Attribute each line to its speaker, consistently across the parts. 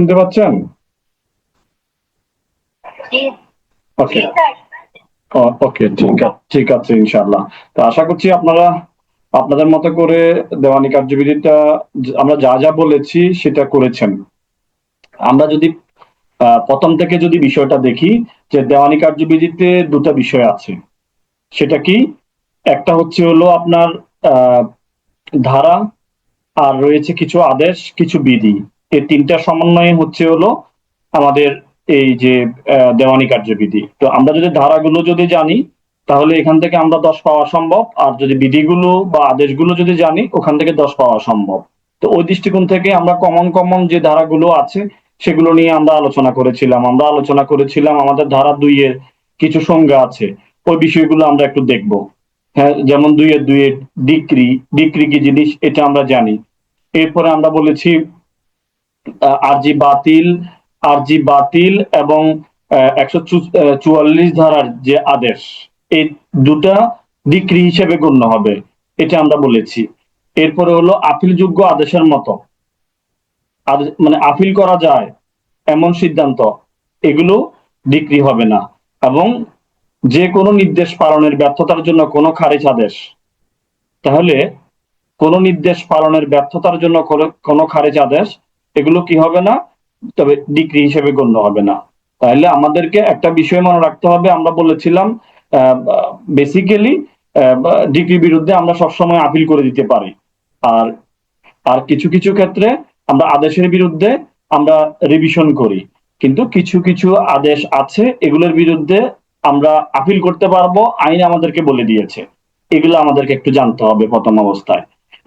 Speaker 1: শুনতে পাচ্ছেন? ওকে। ওকে, ঠিক আছে ইনশাআল্লাহ। তো আশা করছি আপনারা আপনাদের মতো করে দেওয়ানি কার্যবিধিটা আমরা যা যা বলেছি সেটা করেছেন। আমরা যদি প্রথম থেকে যদি বিষয়টা দেখি, যে দেওয়ানি কার্যবিধিতে দুটো বিষয় আছে। সেটা কি? একটা হচ্ছে হলো আপনার আহ, ধারা, আর রয়েছে কিছু আদেশ, কিছু বিধি। এই তিনটা সমন্বয়ে হচ্ছে হলো আমাদের এই যে দেওয়ানি কার্যবিধি। তো আমরা যদি ধারাগুলো যদি জানি, তাহলে এখান থেকে আমরা 10 পাওয়া সম্ভব, আর যদি বিধিগুলো বা আদেশগুলো যদি জানি, ওখান থেকে 10 পাওয়া সম্ভব। তো ওই দৃষ্টিকোণ থেকে আমরা কমন কমন যে ধারাগুলো আছে সেগুলো নিয়ে আমরা আলোচনা করেছিলাম আমাদের ধারা 2 এর কিছু সংজ্ঞা আছে, ওই বিষয়গুলো আমরা একটু দেখব। হ্যাঁ, যেমন 2 এর ডিক্রি। ডিক্রি কি জিনিস এটা আমরা জানি। এরপরে আমরা বলেছি আরজি বাতিল, আরজি বাতিল এবং 144 ধারার যে আদেশ, এই দুটা ডিক্রি হিসেবে গণ্য হবে, এটা আমরা বলেছি। এরপরে হলো আপিলযোগ্য আদেশের মতো মানে আপিল করা যায় এমন সিদ্ধান্ত, এগুলো ডিক্রি হবে না। এবং যে কোনো নির্দেশ পালনের ব্যর্থতার জন্য কোনো খারিজ আদেশ, তাহলে কোনো নির্দেশ পালনের ব্যর্থতার জন্য কোনো খারিজ আদেশ, এগুলো কি হবে না, তবে ডিক্রি হিসেবে গণ্য হবে না। তাহলে আমাদেরকে একটা বিষয় মনে রাখতে হবে, আমরা বলেছিলাম বেসিক্যালি ডিক্রির বিরুদ্ধে আমরা সবসময় আপিল করে দিতে পারি। আর আর কিছু কিছু ক্ষেত্রে আমরা আদেশের বিরুদ্ধে আমরা রিভিশন করি। কিন্তু কিছু কিছু আদেশ আছে এগুলোর বিরুদ্ধে আমরা আপিল করতে পারবো, আইন আমাদেরকে বলে দিয়েছে। এগুলো আমাদেরকে একটু জানতে হবে প্রথম অবস্থায়।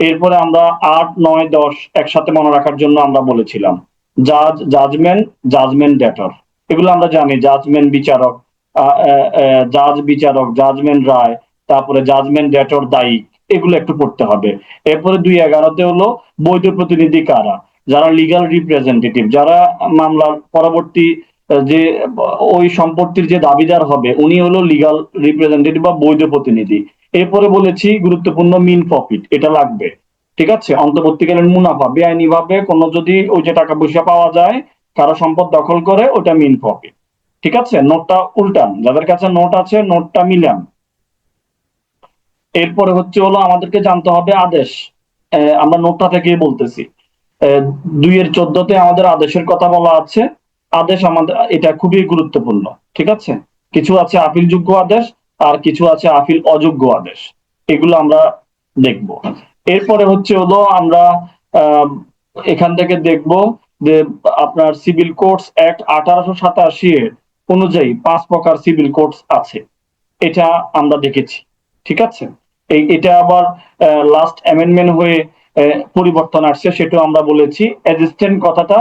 Speaker 1: এরপরে আমরা 8, 9, 10 একসাথে মনে রাখার জন্য আমরা বলেছিলাম জাজ, জাজমেন্ট, জাজমেন্ট ডেটর। এগুলো আমরা জানি, জাজমেন্ট বিচারক, জাজ বিচারক, জাজমেন্ট রায়, তারপরে জাজমেন্ট ডেটর দায়ী, এগুলো একটু পড়তে হবে। এরপরে 2.11-তে হলো বৈধ প্রতিনিধি কারা, যারা লিগাল রিপ্রেজেন্টেটিভ, যারা মামলার পরবর্তী যে ওই সম্পত্তির যে দাবিদার হবে উনি হলো লিগাল রিপ্রেজেন্টেটিভ বা বৈধ প্রতিনিধি। এরপরে বলেছি গুরুত্বপূর্ণ মিন প্রফিট, এটা লাগবে। ঠিক আছে, অন্তর্বর্তীকালীন মুনাফা, বেআইনি ভাবে কোনো যদি ওই যে টাকা পয়সা পাওয়া যায়, কারো সম্পদ দখল করে, ওটা মিন প্রফিট। ঠিক আছে, নোটটা উল্টান, যাদের কাছে নোট আছে নোটটা মিলান। এরপরে হচ্ছে হলো আমাদেরকে জানতে হবে আদেশ। আমরা নোটটা থেকেই বলতেছি। 2-14-তে আমাদের আদেশের কথা বলা আছে। আদেশ আমাদের এটা খুবই গুরুত্বপূর্ণ। ঠিক আছে, কিছু আছে আপিল যোগ্য আদেশ, আর কিছু আছে আপিল অযোগ্য আদেশ, এগুলো আমরা দেখব। এরপরে হচ্ছে হলো আমরা আহ, এখান থেকে দেখব যে আপনার সিভিল কোর্টস অ্যাক্ট 1887 এর অনুযায়ী 5 প্রকার সিভিল কোর্টস আছে, এটা আমরা দেখেছি। ঠিক আছে, এটা আবার লাস্ট অ্যামেন্ডমেন্ট হয়ে পরিবর্তন আসছে, সেটাও আমরা বলেছি। অ্যাসিস্ট্যান্ট কথাটা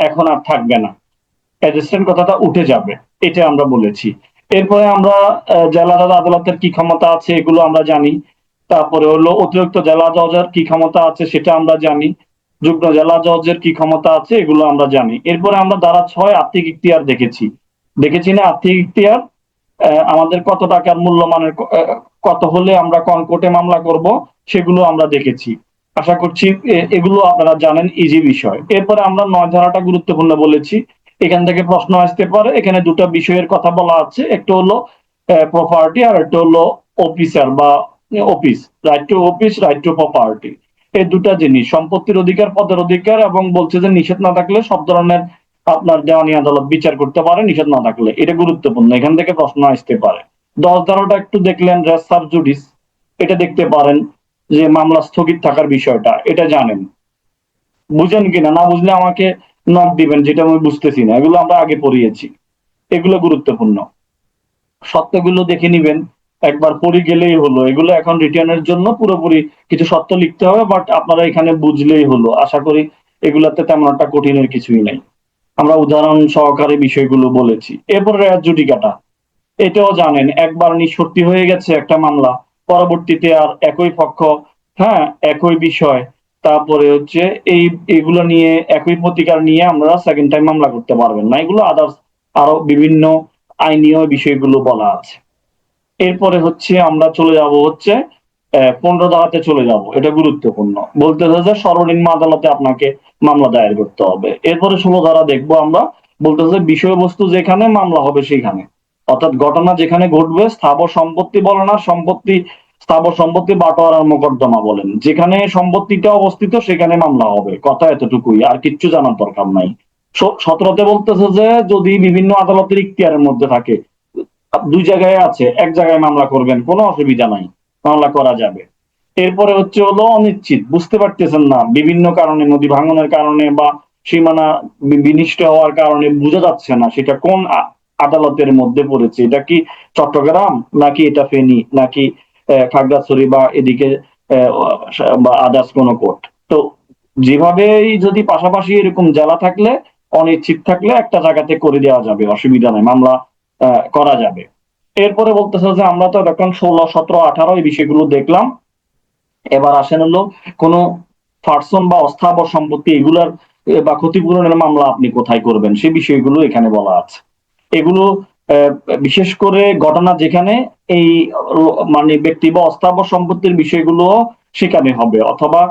Speaker 1: এখন আর থাকবে না, অ্যাসিস্ট্যান্ট কথাটা উঠে যাবে, এটা আমরা বলেছি। এরপরে আমরা জেলা জজ আদালতের কি ক্ষমতা আছে এগুলো আমরা জানি। তারপরে হলো অতিরিক্ত জেলা জজের কি ক্ষমতা আছে সেটা আমরা জানি। যুগ্ম জেলা জজের কি ক্ষমতা আছে এগুলো আমরা জানি। এরপরে আমরা ধারা 6 আর্থিক ইখতিয়ার দেখেছি। দেখেছি না আর্থিক ইখতিয়ার? আমাদের কত টাকার মূল্যমানের কত হলে আমরা কোর্টে মামলা করব, সেগুলো আমরা দেখেছি। আশা করছি এগুলো আপনারা জানেন, ইজি বিষয়। এরপরে আমরা 9 ধারাটা গুরুত্বপূর্ণ বলেছি, এখান থেকে প্রশ্ন আসতে পারে। এখানে দুটো বিষয়ের কথা বলা আছে, একটা হলো প্রপার্টি, আর একটা হলো অফিসার বা office, right to office, right two property. এই দুটা জিনিস, সম্পত্তির অধিকার, পদের অধিকার, এবং বলছে যে নিষেধ না থাকলে সব ধরনের আপনার দেওয়ানি আদালত বিচার করতে পারে, নিষেধ না থাকলে। এটা গুরুত্বপূর্ণ, এখান থেকে প্রশ্ন আসতে পারে। 10 ধারাটা একটু দেখলেন, রেস সাব জুডিস, এটা দেখতে পারেন, যে মামলা স্থগিত থাকার বিষয়টা, এটা জানেন। বুঝেন কিনা, না বুঝলে আমাকে নক দিবেন, যেটা আমি বুঝতেছি না, এগুলো আমরা আগে পড়িয়েছি। এগুলো গুরুত্বপূর্ণ, সত্যগুলো দেখে নিবেন, একবার পড়ে গেলেই হলো। এগুলো এখন রিটার্নের জন্য পুরোপুরি কিছু সত্য লিখতে হবে, বাট আপনারা এখানে বুঝলেই হলো। আশা করি এগুলাতে তেমন একটা কঠিনের কিছুই নাই, আমরা উদাহরণ সহকারে বিষয়গুলো বলেছি। এরপর রেয়ার জুডিকাটা, এটাও জানেন, একবার নিষ্পত্তি হয়ে গেছে একটা মামলা, পরবর্তীতে আর একই পক্ষ, হ্যাঁ একই বিষয়, তারপরে হচ্ছে এই এগুলো নিয়ে একই প্রতিকার নিয়ে আমরা সেকেন্ড টাইম মামলা করতে পারবেন না। এগুলো আদার্স আরো বিভিন্ন আইনীয় বিষয়গুলো বলা আছে। এরপরে হচ্ছে আমরা চলে যাব হচ্ছে 15 ধারাতে চলে যাব, এটা গুরুত্বপূর্ণ। বলতেছে যে সর্বনিম্ন আদালতে আপনাকে মামলা দায়ের করতে হবে। এরপরে 16 ধারা দেখবো আমরা, বলতেছে বিষয়বস্তু যেখানে মামলা হবে সেখানে, অর্থাৎ ঘটনা যেখানে ঘটবে, স্থাবর সম্পত্তি বলেন আর সম্পত্তি, স্থাবর সম্পত্তি বাটোয়ারার মোকদ্দমা বলেন, যেখানে সম্পত্তিটা অবস্থিত সেখানে মামলা হবে, কথা এতটুকুই, আর কিচ্ছু জানার দরকার নাই। 17তে বলতেছে যে যদি বিভিন্ন আদালতের ইখতিয়ারের মধ্যে থাকে, দুই জায়গায় আছে, এক জায়গায় মামলা করবেন, কোনো অসুবিধা নাই, মামলা করা যাবে। এরপরে হচ্ছে হলো অনিশ্চিত, বুঝতে পারতেছেন না, বিভিন্ন কারণে, নদী ভাঙনের কারণে বা সীমানা বিনিষ্ট হওয়ার কারণে বোঝা যাচ্ছে না সেটা কোন আদালতের মধ্যে পড়েছে, এটা কি চট্টগ্রাম নাকি এটা ফেনী নাকি খাগড়াছড়ি বা এদিকে বা আদার্স কোনো কোর্ট। তো যেভাবেই যদি পাশাপাশি এরকম জেলা থাকলে, অনিশ্চিত থাকলে একটা জায়গাতে করে দেওয়া যাবে, অসুবিধা নাই, মামলা করা যাবে। এরপরে বলতেছে যে আমরা তো এখন 16, 17, 18 এই বিষয়গুলো দেখলাম। এবার আসেন হলো কোনো পার্সন বা অস্থাবর সম্পত্তি এগুলার বা ক্ষতিপূরণের মামলা আপনি কোথায় করবেন, সে বিষয়গুলো এখানে বলা আছে। এগুলো বিশেষ করে ঘটনা যেখানে এই মানে ব্যক্তি বা অস্থাবর সম্পত্তির বিষয়গুলো সেখানে হবে, অথবা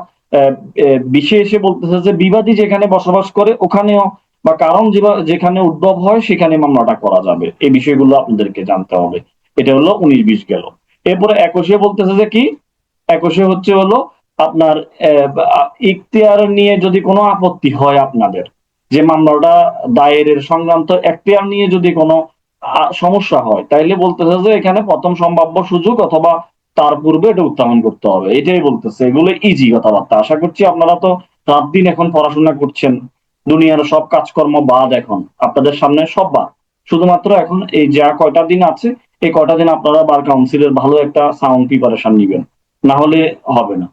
Speaker 1: বিশেষে বলতেছে যে বিবাদী যেখানে বসবাস করে ওখানেও, বা কারণ যেখানে উদ্ভব হয় সেখানে মামলাটা করা যাবে। এই বিষয়গুলো আপনাদেরকে জানতে হবে। এটা হলো 19-20 গেল। এরপরে 21-এ বলতেছে যে কি, 21-এ হচ্ছে হলো আপনার ইখতিয়ার নিয়ে যদি কোনো আপত্তি হয় আপনাদের, যে মামলাটা দায়েরের সংক্রান্ত এখতিয়ার নিয়ে যদি কোনো সমস্যা হয়, তাইলে বলতেছে যে এখানে প্রথম সম্ভাব্য সুযোগ অথবা তার পূর্বে এটা উত্থাপন করতে হবে, এটাই বলতেছে। এগুলো ইজি কথাবার্তা। আশা করছি আপনারা তো রাত দিন এখন পড়াশোনা করছেন, দুনিয়ার সব কাজকর্ম বাদ, এখন আপনাদের সামনে সব বাদ, শুধুমাত্র এখন এই যা কয়টা দিন আছে, এই কয়টা দিন আপনারা বার কাউন্সিলের ভালো একটা সাউন্ড প্রিপারেশন নিবেন, না হলে হবে না।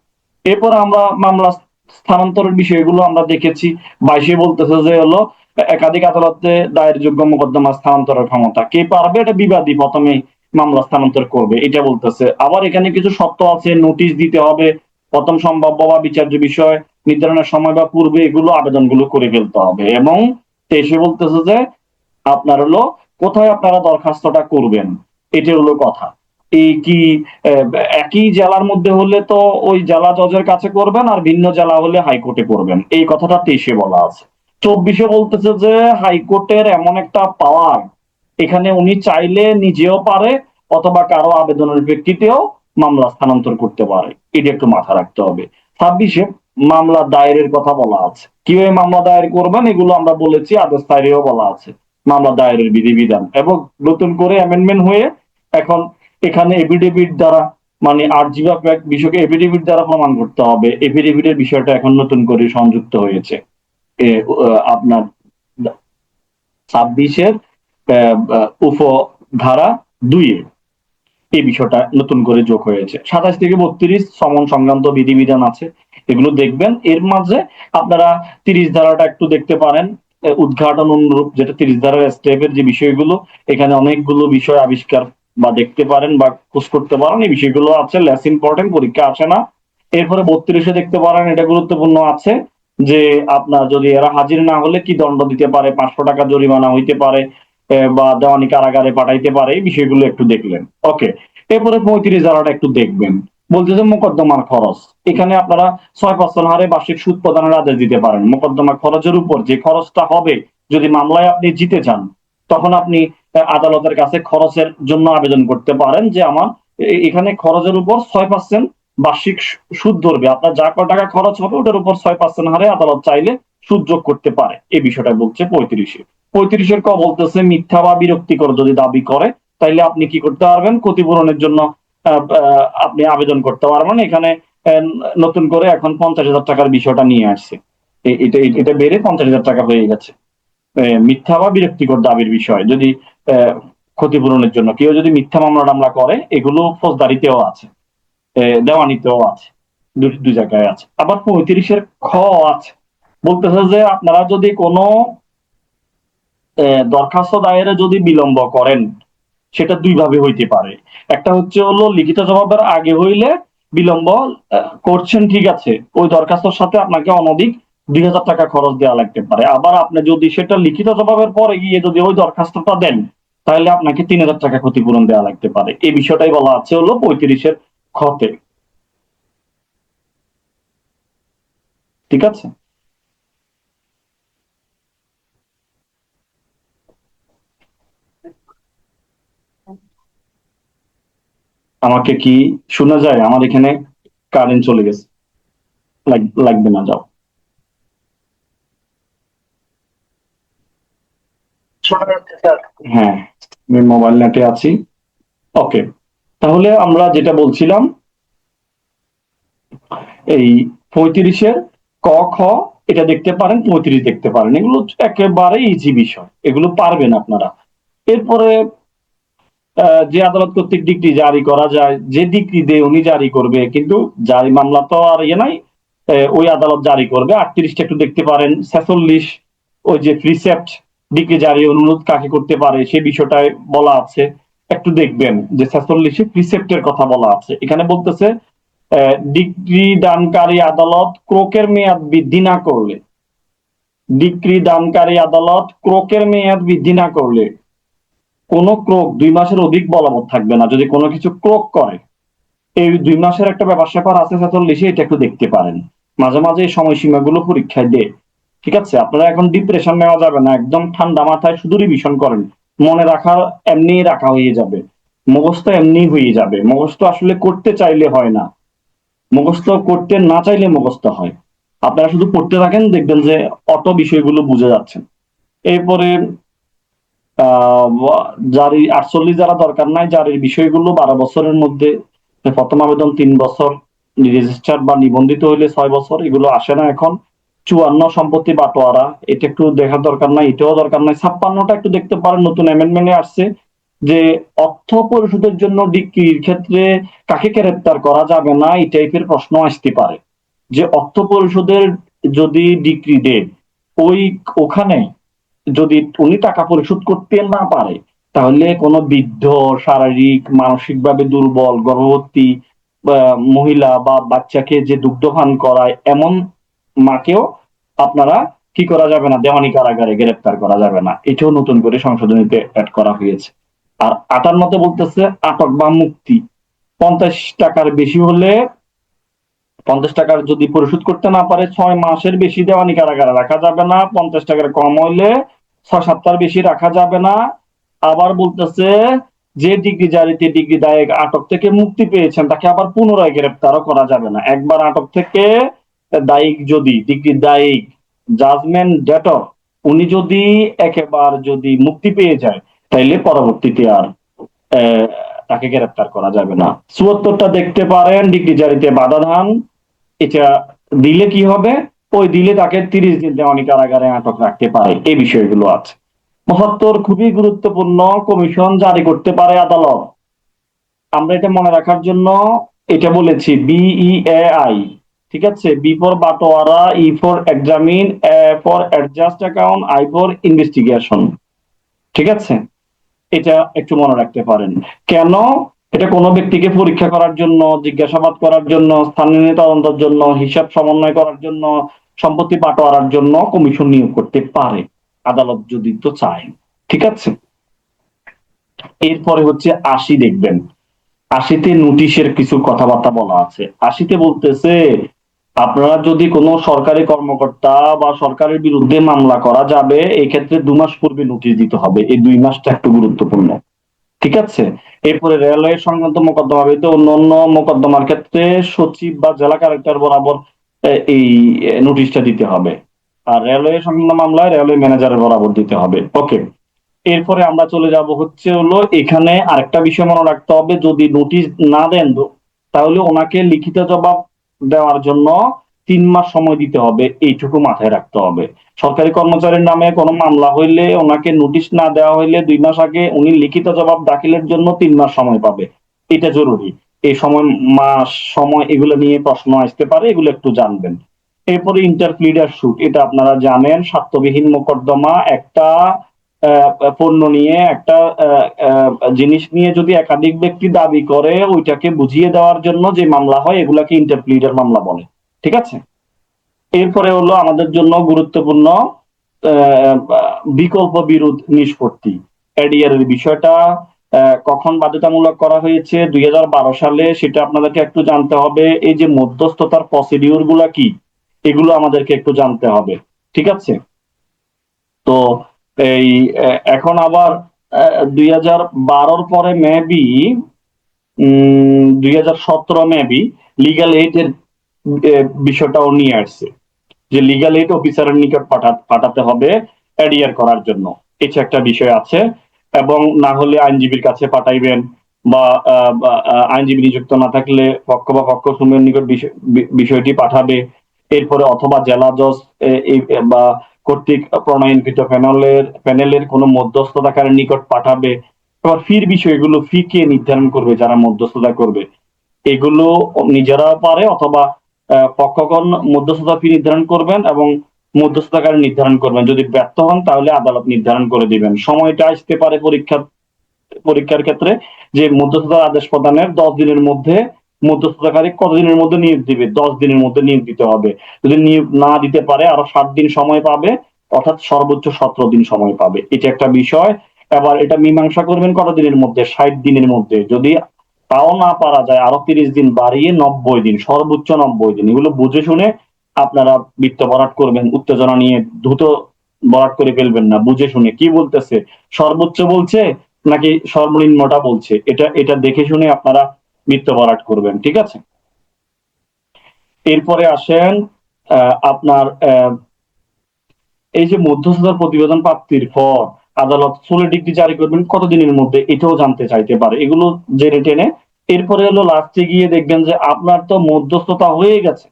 Speaker 1: এরপর আমরা মামলা স্থানান্তরের বিষয়গুলো আমরা দেখেছি। 22-এ বলতেছে যে হলো একাধিক আদালতে দায়েরযোগ্য মোকদ্দমা স্থানান্তরের ক্ষমতা, কে পারবে, এটা বিবাদী প্রথমে মামলা স্থানান্তর করবে, এটা বলতেছে। আবার এখানে কিছু শর্ত আছে, নোটিশ দিতে হবে, প্রথম সম্ভাব্য বা বিচার্য বিষয় নির্ধারণের সময় বা পূর্বে এগুলো আবেদনগুলো করে ফেলতে হবে। এবং 23-এ বলতেছে যে আপনার হলো কোথায় আপনারা দরখাস্তটা করবেন, এটা হলো কথা। এই কি একই জেলার মধ্যে হলে তো ওই জেলা জজের কাছে করবেন, আর ভিন্ন জেলা হলে হাইকোর্টে করবেন, এই কথাটা 23-এ বলা আছে। 24-এ বলতেছে যে হাইকোর্টের এমন একটা পাওয়ার, এখানে উনি চাইলে নিজেও পারে অথবা কারো আবেদনের প্রেক্ষিতেও মামলা স্থানান্তর করতে পারে, এটা একটু মাথা রাখতে হবে। 26-এ মামলা দায়েরের কথা বলা আছে, কিভাবে মামলা দায়ের করবেন এগুলো আমরা বলেছি, আদেশ দায়েরেও বলা আছে মামলা দায়েরের বিধিবিধান। এবং নতুন করে অ্যামেন্ডমেন্ট হয়ে এখন এখানে এফিডেভিট দ্বারা, মানে আর্জি বা বিষয়কে এফিডেভিট দ্বারা প্রমাণ করতে হবে, এফিডেভিটের বিষয়টা এখন নতুন করে সংযুক্ত হয়েছে আপনার 26-এর উপধারা 2-এ এই বিষয়টা নতুন করে যোগ হয়েছে। 27 থেকে 32 সমন সংক্রান্ত বিধিবিধান আছে, এগুলো দেখবেন। এর মাঝে আপনারা 30 ধারাটা একটু দেখতে পারেন, উদ্ঘাটন অনুরূপ, যেটা 30 ধারার স্টেপের যে বিষয়গুলো, এখানে অনেকগুলো বিষয় আবিষ্কার বা দেখতে পারেন বা খোঁজ করতে পারেন, এই বিষয়গুলো আছে, লেস ইম্পর্টেন্ট, পরীক্ষা আসে না। এরপরে 32-এ দেখতে পারেন, এটা গুরুত্বপূর্ণ আছে যে আপনার যদি এরা হাজির না হলে কি দণ্ড দিতে পারে, 500 টাকা জরিমানা হইতে পারে, বা দেওয়ানি কারাগারে পাঠাইতে পারে, এই বিষয়গুলো একটু দেখলেন। ওকে, এরপরে 35 ধারাটা একটু দেখবেন, বলতেছে মোকদ্দমার খরচ। এখানে আপনারা 6% হারে বার্ষিক সুদ প্রদানের আদেশ দিতে পারেন। মোকদ্দমা খরচের উপর যে খরচটা হবে, যদি মামলায় আপনি জিতে যান, তখন আপনি আদালতের কাছে খরচের জন্য আবেদন করতে পারেন যে আমার এখানে খরচের উপর 6% বার্ষিক সুদ ধরবে, আপনার যা কত টাকা খরচ হবে ওটার উপর 6% হারে আদালত চাইলে সুদ যোগ করতে পারে, এই বিষয়টা বলছে 35-এ। 35-এর ক বলতেছে মিথ্যা বা বিরক্তিকর যদি দাবি করে, তাইলে আপনি কি করতে পারবেন, ক্ষতিপূরণের জন্য আপনি আবেদন করতে পারবেন। এখানে নতুন করে এখন 50,000 টাকার বিষয়টা নিয়ে আসছে, এটা এটা বেড়ে 50,000 টাকা হয়ে গেছে। মিথ্যা বা বিরক্তিকর দাবির বিষয় যদি ক্ষতিপূরণের জন্য কেউ যদি মিথ্যা মামলা টামলা করে, এগুলো ফৌজদারিতেও আছে, দেওয়ানিতেও আছে, দুই জায়গায় আছে। আবার 35-এর খ আছে, বলতেছে যে আপনারা যদি কোনো দরখাস্ত দায়েরে যদি বিলম্ব করেন, সেটা দুই ভাবে হইতে পারে। একটা হচ্ছে হলো লিখিত জবাবের আগে হইলে বিলম্ব করছেন, ঠিক আছে, ওই দরখাস্তর সাথে আপনাকে অনধিক 2,000 টাকা খরচ দেওয়া লাগতে পারে। আবার আপনি যদি সেটা লিখিত জবাবের পরে গিয়ে যদি ওই দরখাস্তটা দেন, তাহলে আপনাকে 3,000 টাকা ক্ষতিপূরণ দেওয়া লাগতে পারে। এই বিষয়টাই বলা আছে হলো 35-এর খতে। ঠিক আছে? আমাকে কি শোনা যায়? আমার এখানে কারেন্ট চলে গেছে। লাগবে না, যাও। হ্যাঁ, আমি মোবাইল নেটে আছি। ওকে, তাহলে আমরা যেটা বলছিলাম, এই 35-এর ক খ এটা দেখতে পারেন, 35 দেখতে পারেন, এগুলো একেবারে ইজি বিষয়, এগুলো পারবেন আপনারা। এরপরে যে আদালত কর্তৃক ডিক্রি জারি করা যায়, যে ডিক্রি দেয় উনি জারি করবে, কিন্তু জারি মামলা তো আর ইয়ে নাই, ওই আদালত জারি করবে। 38টা একটু দেখতে পারেন, 46 ওই যে প্রিসেপ্ট ডিক্রি জারি অনুরোধ কাকে করতে পারে সে বিষয়টায় বলা আছে, একটু দেখবেন যে 46-এ প্রিসেপ্টের কথা বলা আছে। এখানে বলতেছে ডিক্রি দানকারী আদালত ক্রোকের মেয়াদ বৃদ্ধি না করলে, ডিক্রি দানকারী আদালত ক্রোকের মেয়াদ বৃদ্ধি না করলে কোনো ক্রোক 2 মাসের অধিক বলবৎ থাকবে না। যদি কোনো কিছু ক্রোক করে, এই 2 মাসের একটা ব্যাপার স্যাপার আছে 46-এ, এটা একটু দেখতে পারেন। মাঝে মাঝে এই সময়সীমা গুলো পরীক্ষায় দেয়। ঠিক আছে, আপনারা এখন ডিপ্রেশন নেওয়া যাবে না, একদম ঠান্ডা মাথায় শুধু রিভিশন করেন। মনে রাখা এমনি রাখা হয়ে যাবে, মুখস্থ এমনি হয়ে যাবে। মুখস্থ আসলে করতে চাইলে হয় না, মুখস্থ করতে না চাইলে মুখস্থ হয়। আপনারা শুধু পড়তে থাকেন, দেখবেন যে অটো বিষয়গুলো বুঝে যাচ্ছেন। এরপরে জারি 48 যারা দরকার নাই, জারির বিষয়গুলো 12 বছরের মধ্যে, প্রথম আবেদন 3 বছর, রেজিস্টার বা নিবন্ধিত হইলে 6 বছর, এগুলো আসে না এখন। 54 সম্পত্তি বাটোয়ারা, এটা একটু দেখার দরকার নাই, এটাও দরকার নাই। 56টা একটু দেখতে পারেন, নতুন অ্যামেন্ডমেন্টে আসছে যে অর্থ পরিশোধের জন্য ডিক্রির ক্ষেত্রে কাকে গ্রেপ্তার করা যাবে না, এই টাইপের প্রশ্ন আসতে পারে। যে অর্থ পরিশোধের যদি ডিক্রি দেয়, ওই ওখানে যদি উনি টাকা পরিশোধ করতে না পারে, তাহলে কোনো বৃদ্ধ, শারীরিক মানসিকভাবে দুর্বল, গর্ভবতী মহিলা বা বাচ্চাকে যে দুগ্ধপান করায় এমন মাকেও আপনারা কি করা যাবে না, দেওয়ানি কারাগারে গ্রেপ্তার করা যাবে না। এটাও নতুন করে সংশোধনীতে অ্যাড করা হয়েছে। আর 58 বলতেছে আটক বা মুক্তি, 50 টাকার বেশি হলে, 50 টাকার যদি পরিশোধ করতে না পারে 6 মাসের বেশি দেওয়ানি কারাগারে রাখা যাবে না। 50 টাকার কম হইলে 6 সপ্তাহ বেশি রাখা যাবে না। আবার বলতেছে যে ডিগ্রি জারিতে ডিগ্রি দায়ে আটক থেকে মুক্তি পেয়েছেন তাকে আবার পুনরায় গ্রেপ্তারও করা যাবে না। একবার আটক থেকে দায়িক, যদি ডিগ্রি দায়িক জাজমেন্ট ডেটর উনি যদি একেবারে যদি মুক্তি পেয়ে যায়, তাইলে পরবর্তীতে আর আহ, তাকে গ্রেপ্তার করা যাবে না। 74টা দেখতে পারেন, ডিগ্রি জারিতে বাধাদান, এটা দিলে কি হবে, ওই দিলে তাকে 30 দিন দেওয়ানি কারাগারে আটক রাখতে পারে, এই বিষয়গুলো আছে। 75 খুবই গুরুত্বপূর্ণ, কমিশন জারি করতে পারে আদালত। আমরা এটা মনে রাখার জন্য এটা বলেছি, BEAI। ঠিক আছে, বি ফর বাটোয়ারা, E for examine, A for adjust account, I for investigation. ঠিক আছে, এটা একটু মনে রাখতে পারেন। কেন? এটা কোনো ব্যক্তিকে পরীক্ষা করার জন্য, জিজ্ঞাসাবাদ করার জন্য, স্থানীয় তদন্তের জন্য, হিসাব সমন্বয় করার জন্য, সম্পত্তি বাটোয়ারার জন্য কমিশন নিয়োগ করতে পারে আদালত যদি তো চায়। ঠিক আছে, এরপরে হচ্ছে 80 দেখবেন। 80-তে নোটিশের কিছু কথাবার্তা বলা আছে। 80-তে বলতেছে আপনারা যদি কোনো সরকারি কর্মকর্তা বা সরকারের বিরুদ্ধে মামলা করা যাবে, এই ক্ষেত্রে 2 মাস পূর্বে নোটিশ দিতে হবে। এই 2 মাসটা একটু গুরুত্বপূর্ণ। ঠিক আছে, এরপরে রেলওয়ে সংক্রান্ত মোকদ্দমা ব্যতীত অন্যান্য মোকদ্দমার ক্ষেত্রে সচিব বা জেলা কালেক্টর বরাবর এই নোটিশটা দিতে হবে। আর রেলওয়ে সংক্রান্ত মামলায় রেলওয়ে ম্যানেজারের বরাবর দিতে হবে। ওকে, এরপরে আমরা চলে যাব হচ্ছে হলো, এখানে আরেকটা বিষয় মনে রাখতে হবে, যদি নোটিশ না দেন তাহলে ওনাকে লিখিত জবাব দেওয়ার জন্য 3 মাস সময় দিতে হবে, এইটুকু মাথায় রাখতে হবে। সরকারি কর্মচারীর নামে কোনো মামলা হইলে ওনাকে নোটিশ না দেওয়া হইলে 2 মাস আগে উনি লিখিত জবাব দাখিলের জন্য 3 মাস সময় পাবে। এটা জরুরি। এই সময়, মাস, সময়, এগুলো নিয়ে প্রশ্ন আসতে পারে, এগুলো একটু জানবেন। এরপরে ইন্টারপ্লিডার শুট, এটা আপনারা জানেন, স্বার্থবিহীন মোকদ্দমা। একটা পণ্য নিয়ে, একটা জিনিস নিয়ে যদি একাধিক ব্যক্তি দাবি করে, ওইটাকে বুঝিয়ে দেওয়ার জন্য যে মামলা হয়, এগুলাকে ইন্টারপ্লিডার মামলা বলে। ঠিক আছে, এরপরে হলো আমাদের জন্য গুরুত্বপূর্ণ আহ, বিকল্প বিরোধ নিষ্পত্তি, এডিআর এর বিষয়টা কখন বাধ্যতামূলক করা হয়েছে, 2012 সালে, সেটা আপনাদেরকে একটু জানতে হবে। এই যে মধ্যস্থতার প্রসিডিউর গুলা কি, এগুলো আমাদেরকে একটু জানতে হবে, ঠিক আছে? তো এই এখন আবার 2012 পরে মেবি 2017 মেবি লিগ্যাল এইড এর বিষয়টাও নিয়ে আসছে, যে লিগ্যাল এইড অফিসারের নিকট পাঠাতে হবে এডিআর করার জন্য, এটা একটা বিষয় আছে। এবং না হলে আইনজীবীর কাছে পাঠাইবেন, বা আইনজীবী নিযুক্ত না থাকলে পক্ষ বা পক্ষ সমূহের নিকট বিষয়টি পাঠাবে। এরপরে অথবা জেলা জজ বা কর্তৃক প্রণয়নকৃত প্যানেলের কোনো মধ্যস্থতাকারীর নিকট পাঠাবে। এবার ফির বিষয়গুলো ফি কে নির্ধারণ করবে? যারা মধ্যস্থতা করবে, এগুলো নিজেরাও পারে, অথবা পক্ষগণ মধ্যস্থতা ফি নির্ধারণ করবেন এবং মধ্যস্থতাকারী নির্ধারণ করবেন। যদি ব্যর্থ হন তাহলে আদালত নির্ধারণ করে দিবেন। সময়টা আসতে পারে পরীক্ষার ক্ষেত্রে যে মধ্যস্থতার আদেশ প্রদানের 10 দিনের মধ্যে মধ্যস্থতাকারী কতদিনের মধ্যে নিয়োগ দিবে? 10 দিনের মধ্যে নিয়োগ দিতে হবে। যদি নিয়োগ না দিতে পারে আরো 7 দিন সময় পাবে, অর্থাৎ সর্বোচ্চ 17 দিন সময় পাবে। এটা একটা বিষয়। এবার এটা মীমাংসা করবেন কতদিনের মধ্যে? 60 দিনের মধ্যে। যদি তাও না পারা যায় আরো 30 দিন বাড়িয়ে 90 দিন, সর্বোচ্চ 90 দিন। এগুলো বুঝে শুনে আপনারা বৃত্ত ভরাট করবেন, উত্তেজনা নিয়ে দ্রুত ভরাট করে ফেলবেন না, বুঝে শুনে কি বলতেছে, সর্বোচ্চ বলছে নাকি সর্বনিম্নটা বলছে, এটা এটা দেখে শুনে আপনারা বৃত্ত ভরাট করবেন, ঠিক আছে? এরপরে আসেন আপনার এই যে মধ্যস্থতার প্রতিবেদন প্রাপ্তির পর আদালত ফুল ডিগ্রি জারি করবেন কতদিনের মধ্যে, এটাও জানতে চাইতে পারে। এগুলো জেনে টেনে এরপরে হলো লাস্টে গিয়ে দেখবেন যে আপনার তো মধ্যস্থতা হয়ে গেছে,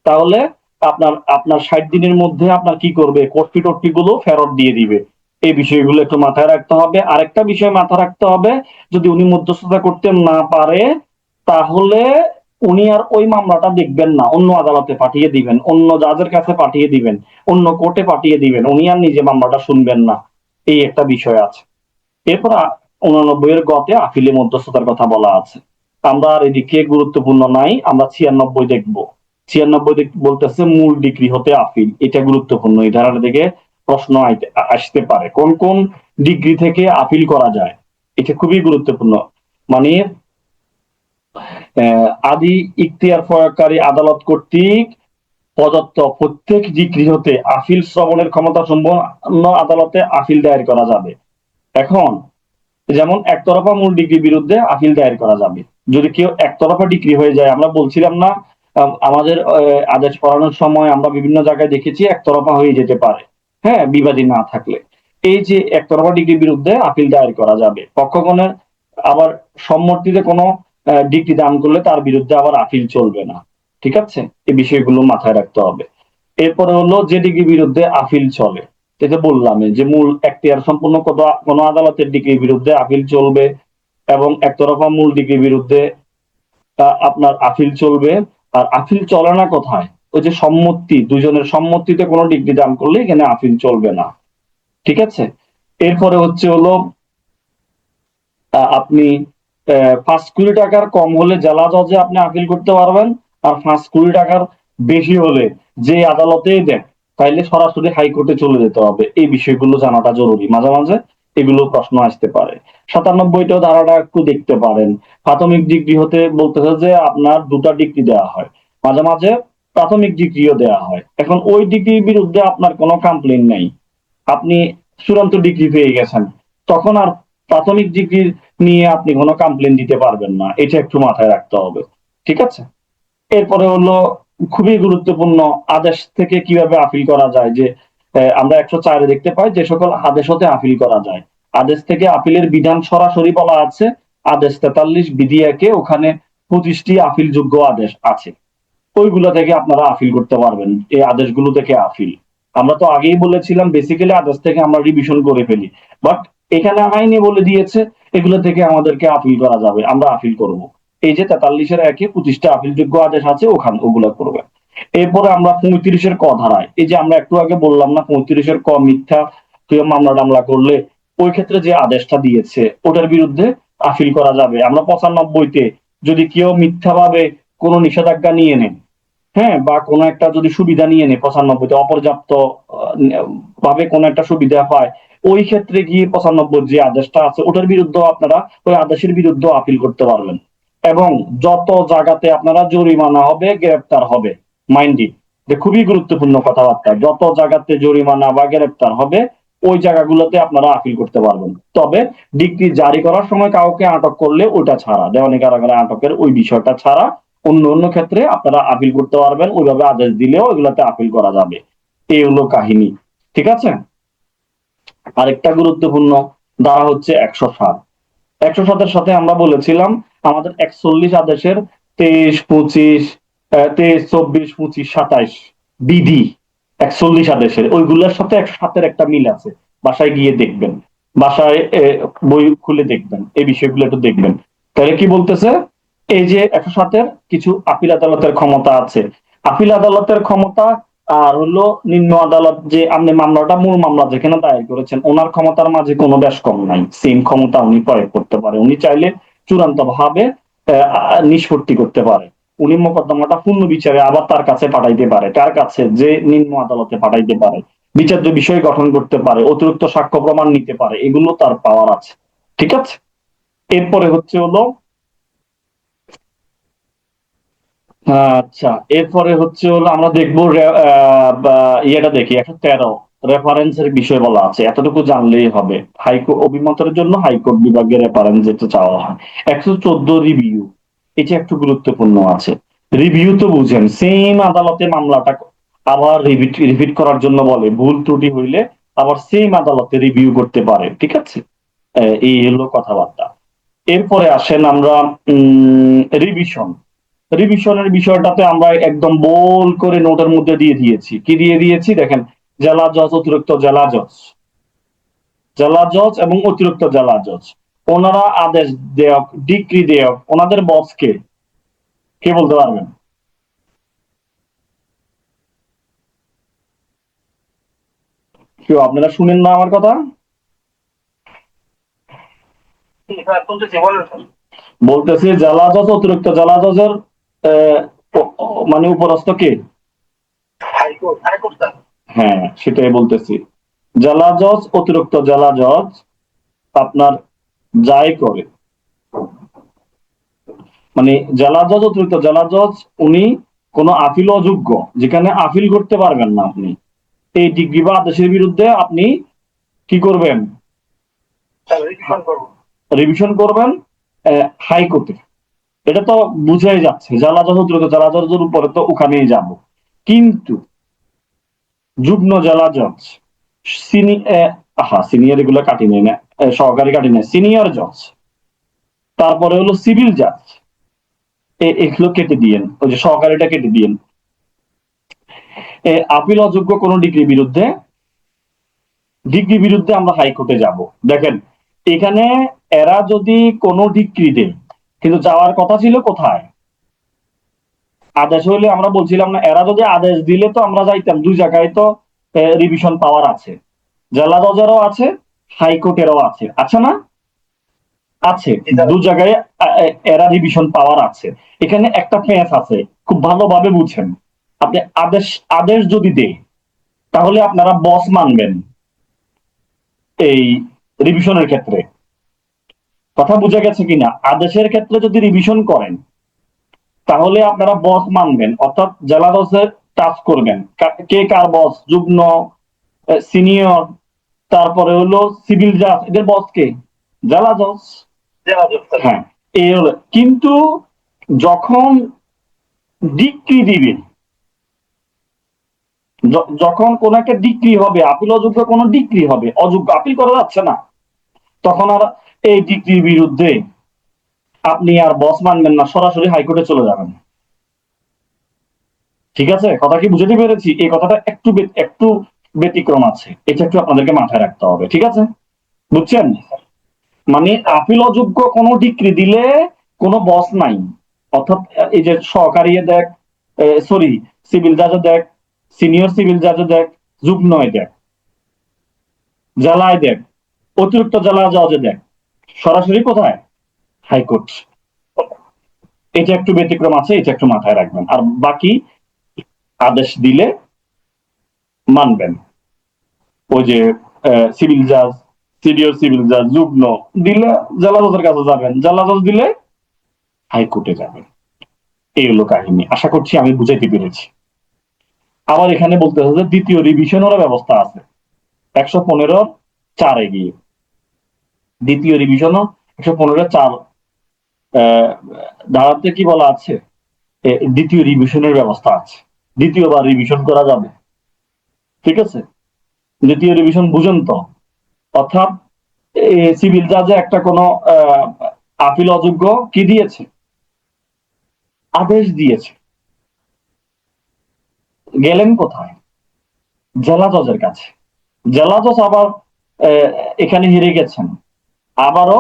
Speaker 1: তাহলে আপনার আপনার 60 দিনের মধ্যে আপনার কি করবে? কোর্ট ফি গুলো ফেরত দিয়ে দিবে। এই বিষয়গুলো একটু মাথায় রাখতে হবে। আরেকটা বিষয় মাথায় রাখতে হবে, যদি উনি মধ্যস্থতা করতে না পারে তাহলে উনি আর ওই মামলাটা দেখবেন না, অন্য আদালতে পাঠিয়ে দিবেন, অন্য জাজের কাছে পাঠিয়ে দিবেন, অন্য কোর্টে পাঠিয়ে দিবেন, উনি আর নিজে মামলাটা শুনবেন না। এই একটা বিষয় আছে। এরপর 89 গতে আপিলে মধ্যস্থতার কথা বলা আছে। আমরা আর এদিকে গুরুত্বপূর্ণ নাই, আমরা 96 দেখবো। 96 বলতেছে মূল ডিগ্রি হতে আপিল, এটা গুরুত্বপূর্ণ। এই ধারাটা থেকে প্রশ্ন আসতে পারে, কোন কোন ডিগ্রি থেকে আপিল করা যায়, এটা খুবই গুরুত্বপূর্ণ। মানে আদি ইখতিয়ার প্রয়োগকারী আদালত কর্তৃক প্রদত্ত প্রত্যেক ডিগ্রি হতে আপিল শ্রবণের ক্ষমতা সম্পন্ন আদালতে আপিল দায়ের করা যাবে। এখন যেমন একতরফা মূল ডিগ্রির বিরুদ্ধে আপিল দায়ের করা যাবে। যদি কেউ একতরফা ডিগ্রি হয়ে যায়, আমরা বলছিলাম না আমাদের আদেশ পড়ানোর সময় আমরা বিভিন্ন জায়গায় দেখেছি একতরফা হয়ে যেতে পারে, হ্যাঁ, বিবাদী না থাকলে। এই যে একতরফা ডিগ্রির বিরুদ্ধে আপিল দায়ের করা যাবে। পক্ষগণের আবার সম্মতিতে কোনো ডিগ্রি দান করলে তার বিরুদ্ধে আবার আপিল চলবে না, ঠিক আছে? এই বিষয়গুলো মাথায় রাখতে হবে। এরপরে হলো যে ডিগ্রির বিরুদ্ধে আপিল চলে, যেটা বললাম যে মূল এখতিয়ার সম্পূর্ণ কোনো আদালতের ডিগ্রির বিরুদ্ধে আপিল চলবে, এবং একতরফা মূল ডিগ্রির বিরুদ্ধে আপনার আপিল চলবে। আর আপিল চলে না কোথায়? ওই যে সম্মতি, দুজনের সম্মতিতে কোনো ডিগ্রি দান করলে এখানে আপিল চলবে না, ঠিক আছে? এরপরে হচ্ছে হলো আপনি 5 কোটি টাকার কম হলে জেলা জজে আপনি আপিল করতে পারবেন, আর 5 কোটি টাকার বেশি হলে যে আদালতেই দেন তাইলে সরাসরি হাইকোর্টে চলে যেতে হবে। এই বিষয়গুলো জানাটা জরুরি, মাঝে মাঝে এগুলো প্রশ্ন আসতে পারে। 97 ধারাটা একটু দেখতে পারেন। প্রাথমিক ডিগ্রি হতে বলতেছে যে আপনার 2টা ডিগ্রি দেওয়া হয়, মাঝে মাঝে প্রাথমিক ডিগ্রিও দেওয়া হয়। এখন ওই ডিগ্রির বিরুদ্ধে আপনার কোনো কমপ্লেন নেই, আপনি চূড়ান্ত ডিগ্রি পেয়ে গেছেন, তখন আর প্রাথমিক ডিগ্রি নিয়ে আপনি কোনো কমপ্লেন দিতে পারবেন না, এটা একটু মাথায় রাখতে হবে, ঠিক আছে? এরপরে হলো খুবই গুরুত্বপূর্ণ, আদেশ থেকে কিভাবে আপিল করা যায়। যে আমরা 104 দেখতে পাই যে সকল আদেশ হতে আপিল করা যায়। আদেশ থেকে আপিলের বিধান সরাসরি বলা আছে আদেশ 43 বিধি 1-এ, ওখানে 25টি আপিল যোগ্য আদেশ আছে। ওইগুলো থেকে আপনারা আপিল করতে পারবেন, এই আদেশগুলো থেকে আপিল। আমরা তো আগেই বলেছিলাম বেসিক্যালি আদেশ থেকে আমরা রিভিশন করে ফেলি, বাট এখানে আইনে বলে দিয়েছে এগুলো থেকে আমাদেরকে আপিল করা যাবে, আমরা আপিল করব। এই যে 43-এর 1-এ 25টা আপিলযোগ্য আদেশ আছে, ওগুলো করবে। এরপরে আমরা 35-এর ক ধারায়, এই যে আমরা একটু আগে বললাম না 35-এর ক, মিথ্যা কেউ মামলা টামলা করলে ওই ক্ষেত্রে যে আদেশটা দিয়েছে ওটার বিরুদ্ধে আপিল করা যাবে। আমরা 95-তে যদি কেউ মিথ্যাভাবে কোনো নিষেধাজ্ঞা নিয়ে নেন, হ্যাঁ, বা কোনো একটা যদি সুবিধা নিয়ে নেয় 95-তে অপর্যাপ্ত ভাবে কোনো একটা সুবিধা পায়, ওই ক্ষেত্রে গিয়ে 95 যে আদেশটা আছে ওটার বিরুদ্ধে আপনারা ওই আদেশের বিরুদ্ধে আপিল করতে পারবেন। এবং যত জায়গাতে আপনারা জরিমানা হবে, গ্রেপ্তার হবে, মাইন্ডি যে খুবই গুরুত্বপূর্ণ কথাবার্তা, যত জায়গাতে জরিমানা বা গ্রেপ্তার হবে ওই জায়গাগুলোতে আপনারা আপিল করতে পারবেন। তবে ডিক্রি জারি করার সময় কাউকে আটক করলে ওইটা ছাড়া, দেওয়ানি কারাগারে আটকের ওই বিষয়টা ছাড়া অন্য অন্য ক্ষেত্রে আপনারা আপিল করতে পারবেন, ওইভাবে আদেশ দিলেও এগুলাতে আপিল করা যাবে। এই হলো কাহিনী, ঠিক আছে। আরেকটা গুরুত্বপূর্ণ ধারা হচ্ছে 107। 107-এর সাথে আমরা বলেছিলাম আমাদের 41 আদেশের 23, 25, 23, 24, 25, 27 বিধি 41 আদেশের ওইগুলোর সাথে 107-এর একটা মিল আছে। বাসায় গিয়ে দেখবেন, বাসায় বই খুলে দেখবেন, এই বিষয়গুলো একটু দেখবেন। তাহলে কি বলতেছে, এই যে 107-এর কিছু আপিল আদালতের ক্ষমতা আছে, আপিল আদালতের ক্ষমতা আর হলো নিম্ন আদালত, যে আপনি মামলাটা মূল মামলা যেখানে দায়ের করেছেন ওনার ক্ষমতার মাঝে কোনো বেশ কম নাই, সেম ক্ষমতা উনি প্রয়োগ করতে পারে। উনি চাইলে চূড়ান্ত ভাবে নিষ্পত্তি করতে পারে, উনি মোকদ্দমাটা পূর্ণ বিচারে আবার তার কাছে পাঠাইতে পারে, কার কাছে, যে নিম্ন আদালতে পাঠাইতে পারে, বিচার্য বিষয় গঠন করতে পারে, অতিরিক্ত সাক্ষ্য প্রমাণ নিতে পারে, এগুলো তার পাওয়ার আছে, ঠিক আছে। এরপরে হচ্ছে হলো আচ্ছা, এরপরে হচ্ছে হলো আমরা দেখবো ইয়েটা দেখি 113 রেফারেন্সের বিষয় বলা আছে, এতটুকু জানলেই হবে। হাইকোর্ট অভিমতের জন্য হাইকোর্ট বিভাগের রেফারেন্স যেটা চাওয়া হয়। 114 রিভিউ, এটা একটু গুরুত্বপূর্ণ আছে। রিভিউ তো বুঝেন, সেম আদালতে মামলাটা আবার রিপিট করার জন্য বলে, ভুল ত্রুটি হইলে আবার সেম আদালতে রিভিউ করতে পারে, ঠিক আছে। এই হলো কথাবার্তা। এরপরে আসেন আমরা রিভিশন। রিভিশনের বিষয়টাতে আমরা একদম বোল্ড করে নোটের মধ্যে দিয়ে দিয়েছি, কি দিয়ে দিয়েছি দেখেন, জেলা জজ, অতিরিক্ত জেলা জজ, জেলা জজ এবং অতিরিক্ত জেলা জজ, ওনারা আদেশ দেয়ক, ডিক্রি দেয়ক, ওনাদের বস কে, কে বলতে পারবেন? কেউ আপনারা শুনেন না আমার কথা? বলতেছি জেলা জজ, অতিরিক্ত জেলা জজের মানে উপরস্থ কে? হ্যাঁ, সেটাই বলতেছি। জেলা জজ, অতিরিক্ত জেলা জজ আপনার যাই করে, মানে জেলা জজ, অতিরিক্ত জেলা জজ, উনি কোনো আপিল অযোগ্য, যেখানে আপিল করতে পারবেন না আপনি, এই ডিগ্রি বা আদেশের বিরুদ্ধে আপনি কি করবেন? রিভিশন করবেন হাইকোর্টে। এটা তো বুঝাই যাচ্ছে, জেলা জজ, অতিরিক্ত জেলা জজের উপরে তো ওখানেই যাব। কিন্তু যুগ্ম জেলা জজ, সিনিয়র এগুলো কাটি নেই না, সহকারী কাটি নেই, সিনিয়র জজ, তারপরে হলো সিভিল জাজ, এগুলো কেটে দিয়েন, ওই যে সহকারীটা কেটে দিয়েন। আপিল অযোগ্য কোন ডিগ্রি বিরুদ্ধে আমরা হাইকোর্টে যাব। দেখেন এখানে এরা যদি কোনো ডিগ্রি দেয়, কিন্তু যাওয়ার কথা ছিল কোথায়? আদেশ হইলে আমরা বলছিলাম না, এরা যদি আদেশ দিলে তো আমরা যাইতাম, দুই জায়গায় তো রিভিশন পাওয়ার আছে, জেলা জজেরও আছে, হাইকোর্টেরও আছে, আছে না? আছে, দু জায়গায় এরা রিভিশন পাওয়ার আছে। এখানে একটা পেঁচ আছে, খুব ভালোভাবে বুঝেন। আপনি আদেশ আদেশ যদি দেয় তাহলে আপনারা বস মানবেন এই রিভিশনের ক্ষেত্রে, কথা বুঝা গেছে কিনা? আদেশের ক্ষেত্রে যদি রিভিশন করেন তাহলে আপনারা বস মানবেন, অর্থাৎ জেলা জজের টাচ করবেন, কে কার বস, যুগ্ম, সিনিয়র, তারপরে হলো সিভিল জাজ, এদের বস কে? জেলা জজ। হ্যাঁ, এই হলো। কিন্তু যখন ডিক্রি দিবে, যখন কোন একটা ডিক্রি হবে, আপিল অযোগ্য কোন ডিক্রি হবে, অযোগ্য আপিল করা যাচ্ছে না, তখন আর এই ডিক্রির বিরুদ্ধে আপনি আর বস মানবেন না, সরাসরি হাইকোর্টে চলে যাবেন। ঠিক আছে, কথা কি বুঝাতে পেরেছি? এই কথাটা একটু ব্যতিক্রম আছে, এটা একটু আপনাদেরকে মাথায় রাখতে হবে, ঠিক আছে, বুঝছেন? মানে আপিল অযোগ্য কোন ডিক্রি দিলে কোনো বস নাই, অর্থাৎ এই যে সহকারী দেখ, সরি, সিভিল জাজও দেখ, সিনিয়র সিভিল জাজও দেখ, যুগ্ম দেখ, জেলায় দেখ, অতিরিক্ত জেলা জজে দেখ, সরাসরি কোথায়? হাইকোর্ট। এটা একটু ব্যতিক্রম আছে, এটা একটু মাথায় রাখবেন। আর বাকি আদেশ দিলে মানবেন, ওই যে সিভিল জাজ, সিনিয়র সিভিল জাজ, যুগ্ম দিলে জেলা জজের কাছে যাবেন, জেলা জজ দিলে হাইকোর্টে যাবেন। এই হলো কাহিনী, আশা করছি আমি বুঝাইতে পেরেছি। আবার এখানে বলতে হবে যে দ্বিতীয় রিভিশনেরও ব্যবস্থা আছে 115(4) গিয়ে দ্বিতীয় রিভিশনও 115(4) ধারাতে কি বলা আছে, দ্বিতীয় রিভিশনের ব্যবস্থা আছে, দ্বিতীয়বার রিভিশন করা যাবে। ঠিক আছে, দ্বিতীয় রিভিশন বুঝেন তো, অর্থাৎ সিভিল জাজে একটা কোনো আপিল অযোগ্য কি দিয়েছে, আদেশ দিয়েছে, গেলেন কোথায়, জেলা জজের কাছে। জেলা জজ আবার এখানে হেরে গেছেন, আবারও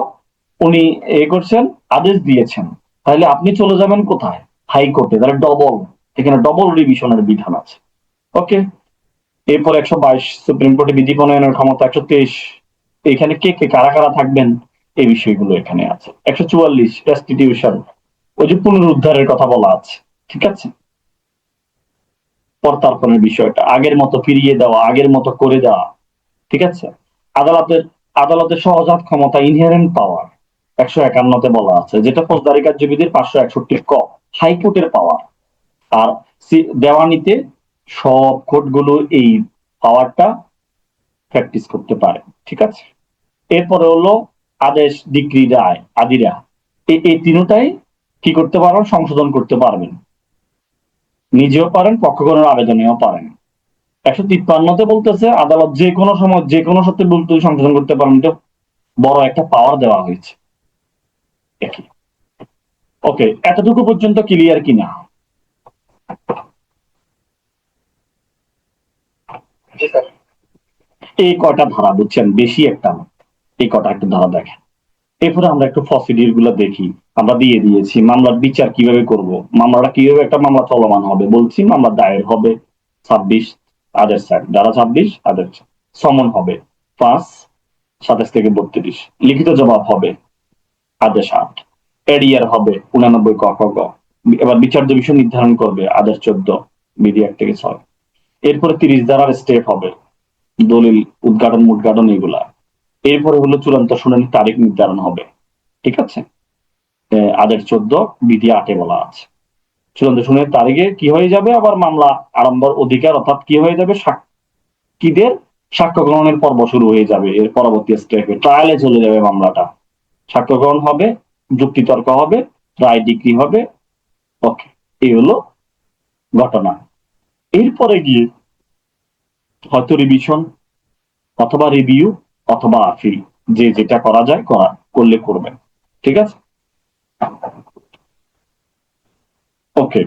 Speaker 1: উনি করছেন, আদেশ দিয়েছেন, তাহলে আপনি চলে যাবেন কোথায়, হাইকোর্টে। তাহলে ডবল, এখানে ডবল রিভিশনের বিধান আছে। ওকে, এরপর 122 সুপ্রিম কোর্টে বিধি প্রণয়নের ক্ষমতা, 123 এখানে কে কে কারা কারা থাকবেন এই বিষয়গুলো এখানে আছে। 144 রেস্টিটিউশন, ওই যে পুনরুদ্ধারের কথা বলা আছে। ঠিক আছে, প্রত্যর্পণের বিষয়টা আগের মতো ফিরিয়ে দেওয়া, আগের মতো করে দেওয়া। ঠিক আছে, আদালতের সহজাত ক্ষমতা, ইনহেরেন্ট পাওয়ার 151-তে বলা আছে, যেটা ফৌজদারি কার্যবিধির 561 ক, হাইকোর্টের পাওয়ার। আর দেওয়ানিতে সব কোর্টগুলো এই পাওয়ারটা প্র্যাকটিস করতে পারে। ঠিক আছে, এরপরে হলো আদেশ, ডিক্রি, রায়, আদিরা, এই তিনটাই কি করতে পারেন, সংশোধন করতে পারবেন, নিজেও পারেন, পক্ষগণের আবেদনেও পারেন। 153-তে বলতেছে আদালত যে কোনো সময় যে কোনো সত্যি বলতে সংশোধন করতে পারেন, এটা বড় একটা পাওয়ার দেওয়া হয়েছে। ওকে, এতটুকু পর্যন্ত ক্লিয়ার কিনা? এই কয়টা ধারা বুঝছেন, বেশি একটা না, এই কটা একটা ধারা দেখেন। এরপরে আমরা একটু প্রসিডিউর গুলো দেখি। আমরা দিয়ে দিয়েছি মামলার বিচার কিভাবে করব, মামলাটা কিভাবে, একটা মামলা চলমান হবে বলছি, মামলা দায়ের হবে 26 আদেশ ধারা 26 আদেশ, সমন হবে 5 27 থেকে 32, লিখিত জবাব হবে আদেশ 8, এডিআর হবে 89 ক খ গ, এবার বিচার্য বিষয় নির্ধারণ করবে আদেশ 14 বিধি 1 থেকে 6। এরপরে 30 ধারার স্টেপ হবে, দলিল উদ্ঘাটন মুদ্ঘাটন এগুলা। এরপরে হলো চূড়ান্ত শুনানি তারিখ নির্ধারণ হবে। ঠিক আছে, আদেশ 14 বিধি 8-এ বলা আছে। চূড়ান্ত শুনানির তারিখে কি হয়ে যাবে, আবার মামলা আরম্ভর অধিকার, অর্থাৎ কি হয়ে যাবে, সাক্ষীদের সাক্ষ্য গ্রহণের পর্ব শুরু হয়ে যাবে। এর পরবর্তী স্টেপে ট্রায়ালে চলে যাবে মামলাটা, সাক্ষ্য গ্রহণ হবে, যুক্তিতর্ক হবে, রায় ডিগ্রি হবে। ওকে, এই হলো ঘটনা। এরপরে গিয়ে হয়তো রিভিশন অথবা রিভিউ অথবা আপিল, যে যেটা করা যায় করলে করবেন। ঠিক আছে, ওকে,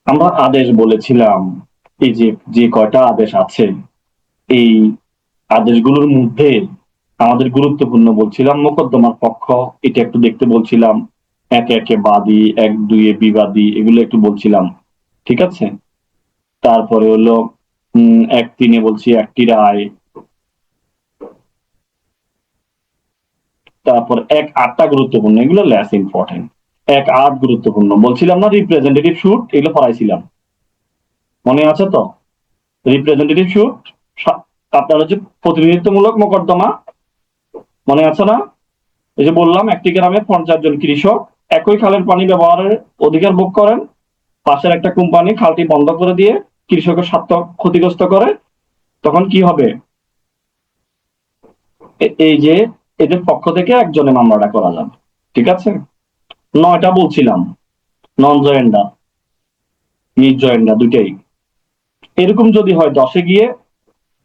Speaker 1: আমরা আদেশ বলেছিলাম, এই যে কয়টা আদেশ আছে, এই আদেশগুলোর মধ্যে আমাদের গুরুত্বপূর্ণ বলছিলাম মোকদ্দমার পক্ষ, এটা একটু দেখতে বলছিলাম, 1-1-এ বাদী, 1-2-এ বিবাদী, এগুলো একটু বলছিলাম। ঠিক আছে, তারপরে হলো 1-3-এ বলছি একটি রায়, তারপর 1-8টা গুরুত্বপূর্ণ, এগুলো লেস ইম্পর্টেন্ট। 1-8 গুরুত্বপূর্ণ বলছিলাম না, রিপ্রেজেন্টেটিভ শুট, এগুলো পড়াইছিলাম, মনে আছে তো? রিপ্রেজেন্টেটিভ শুট আপনার হচ্ছে প্রতিনিধিত্বমূলক মোকদ্দমা, মনে আছে না? এই যে বললাম, একটি গ্রামে 50 জন কৃষক একই খালের পানি ব্যবহারের অধিকার ভোগ করেন, পাশের একটা কোম্পানি খালটি বন্ধ করে দিয়ে কৃষকের স্বার্থ ক্ষতিগ্রস্ত করে, তখন কি হবে, এই যে এদের পক্ষ থেকে একজনে মামলাটা করা যাবে। ঠিক আছে, 9টা বলছিলাম, নন জয়েন্ডার, নিজ জয়েন্ডার দুইটাই। এরকম যদি হয় 10-এ গিয়ে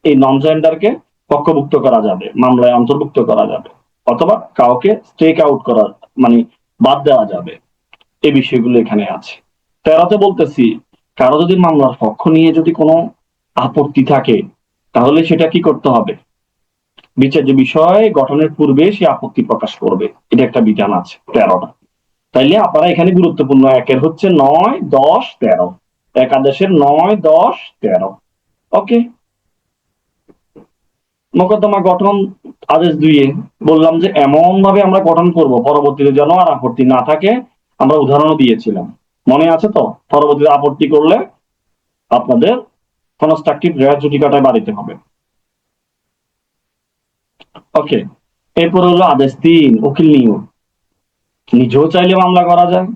Speaker 1: এই নন জয়েন্ডারকে পক্ষভুক্ত করা যাবে, মামলায় অন্তর্ভুক্ত করা যাবে, অথবা কাউকে স্ট্রেক আউট করা, মানে বাদ দেওয়া যাবে। এই বিষয়গুলো এখানে আছে। 13-তে বলতেছি, কারো যদি মামলার পক্ষ নিয়ে যদি কোনো আপত্তি থাকে, তাহলে সেটা কি করতে হবে, বিচার্য বিষয় গঠনের পূর্বে সে আপত্তি প্রকাশ করবে, এটা একটা বিধান আছে 13টা। তাইলে আপনারা এখানে গুরুত্বপূর্ণ, 1-এর হচ্ছে 9, 10, 13, একাদেশের 9, 10, 13। ওকে, মোকদ্দমা গঠন আদেশ 2-এ বললাম যে এমন ভাবে আমরা গঠন করব পরবর্তীতে যেন আর আপত্তি না থাকে, আমরা উদাহরণও দিয়েছিলাম, মনে আছে তো? পরবর্তীতে আপত্তি করলে আপনাদের কনস্ট্রাকটিভ রেয়ার জুডিকাটায় বাড়িতে হবে। ওকে, এরপর হলো আদেশ 3, উকিল নিয়োগ। নিজেও চাইলে মামলা করা যায়,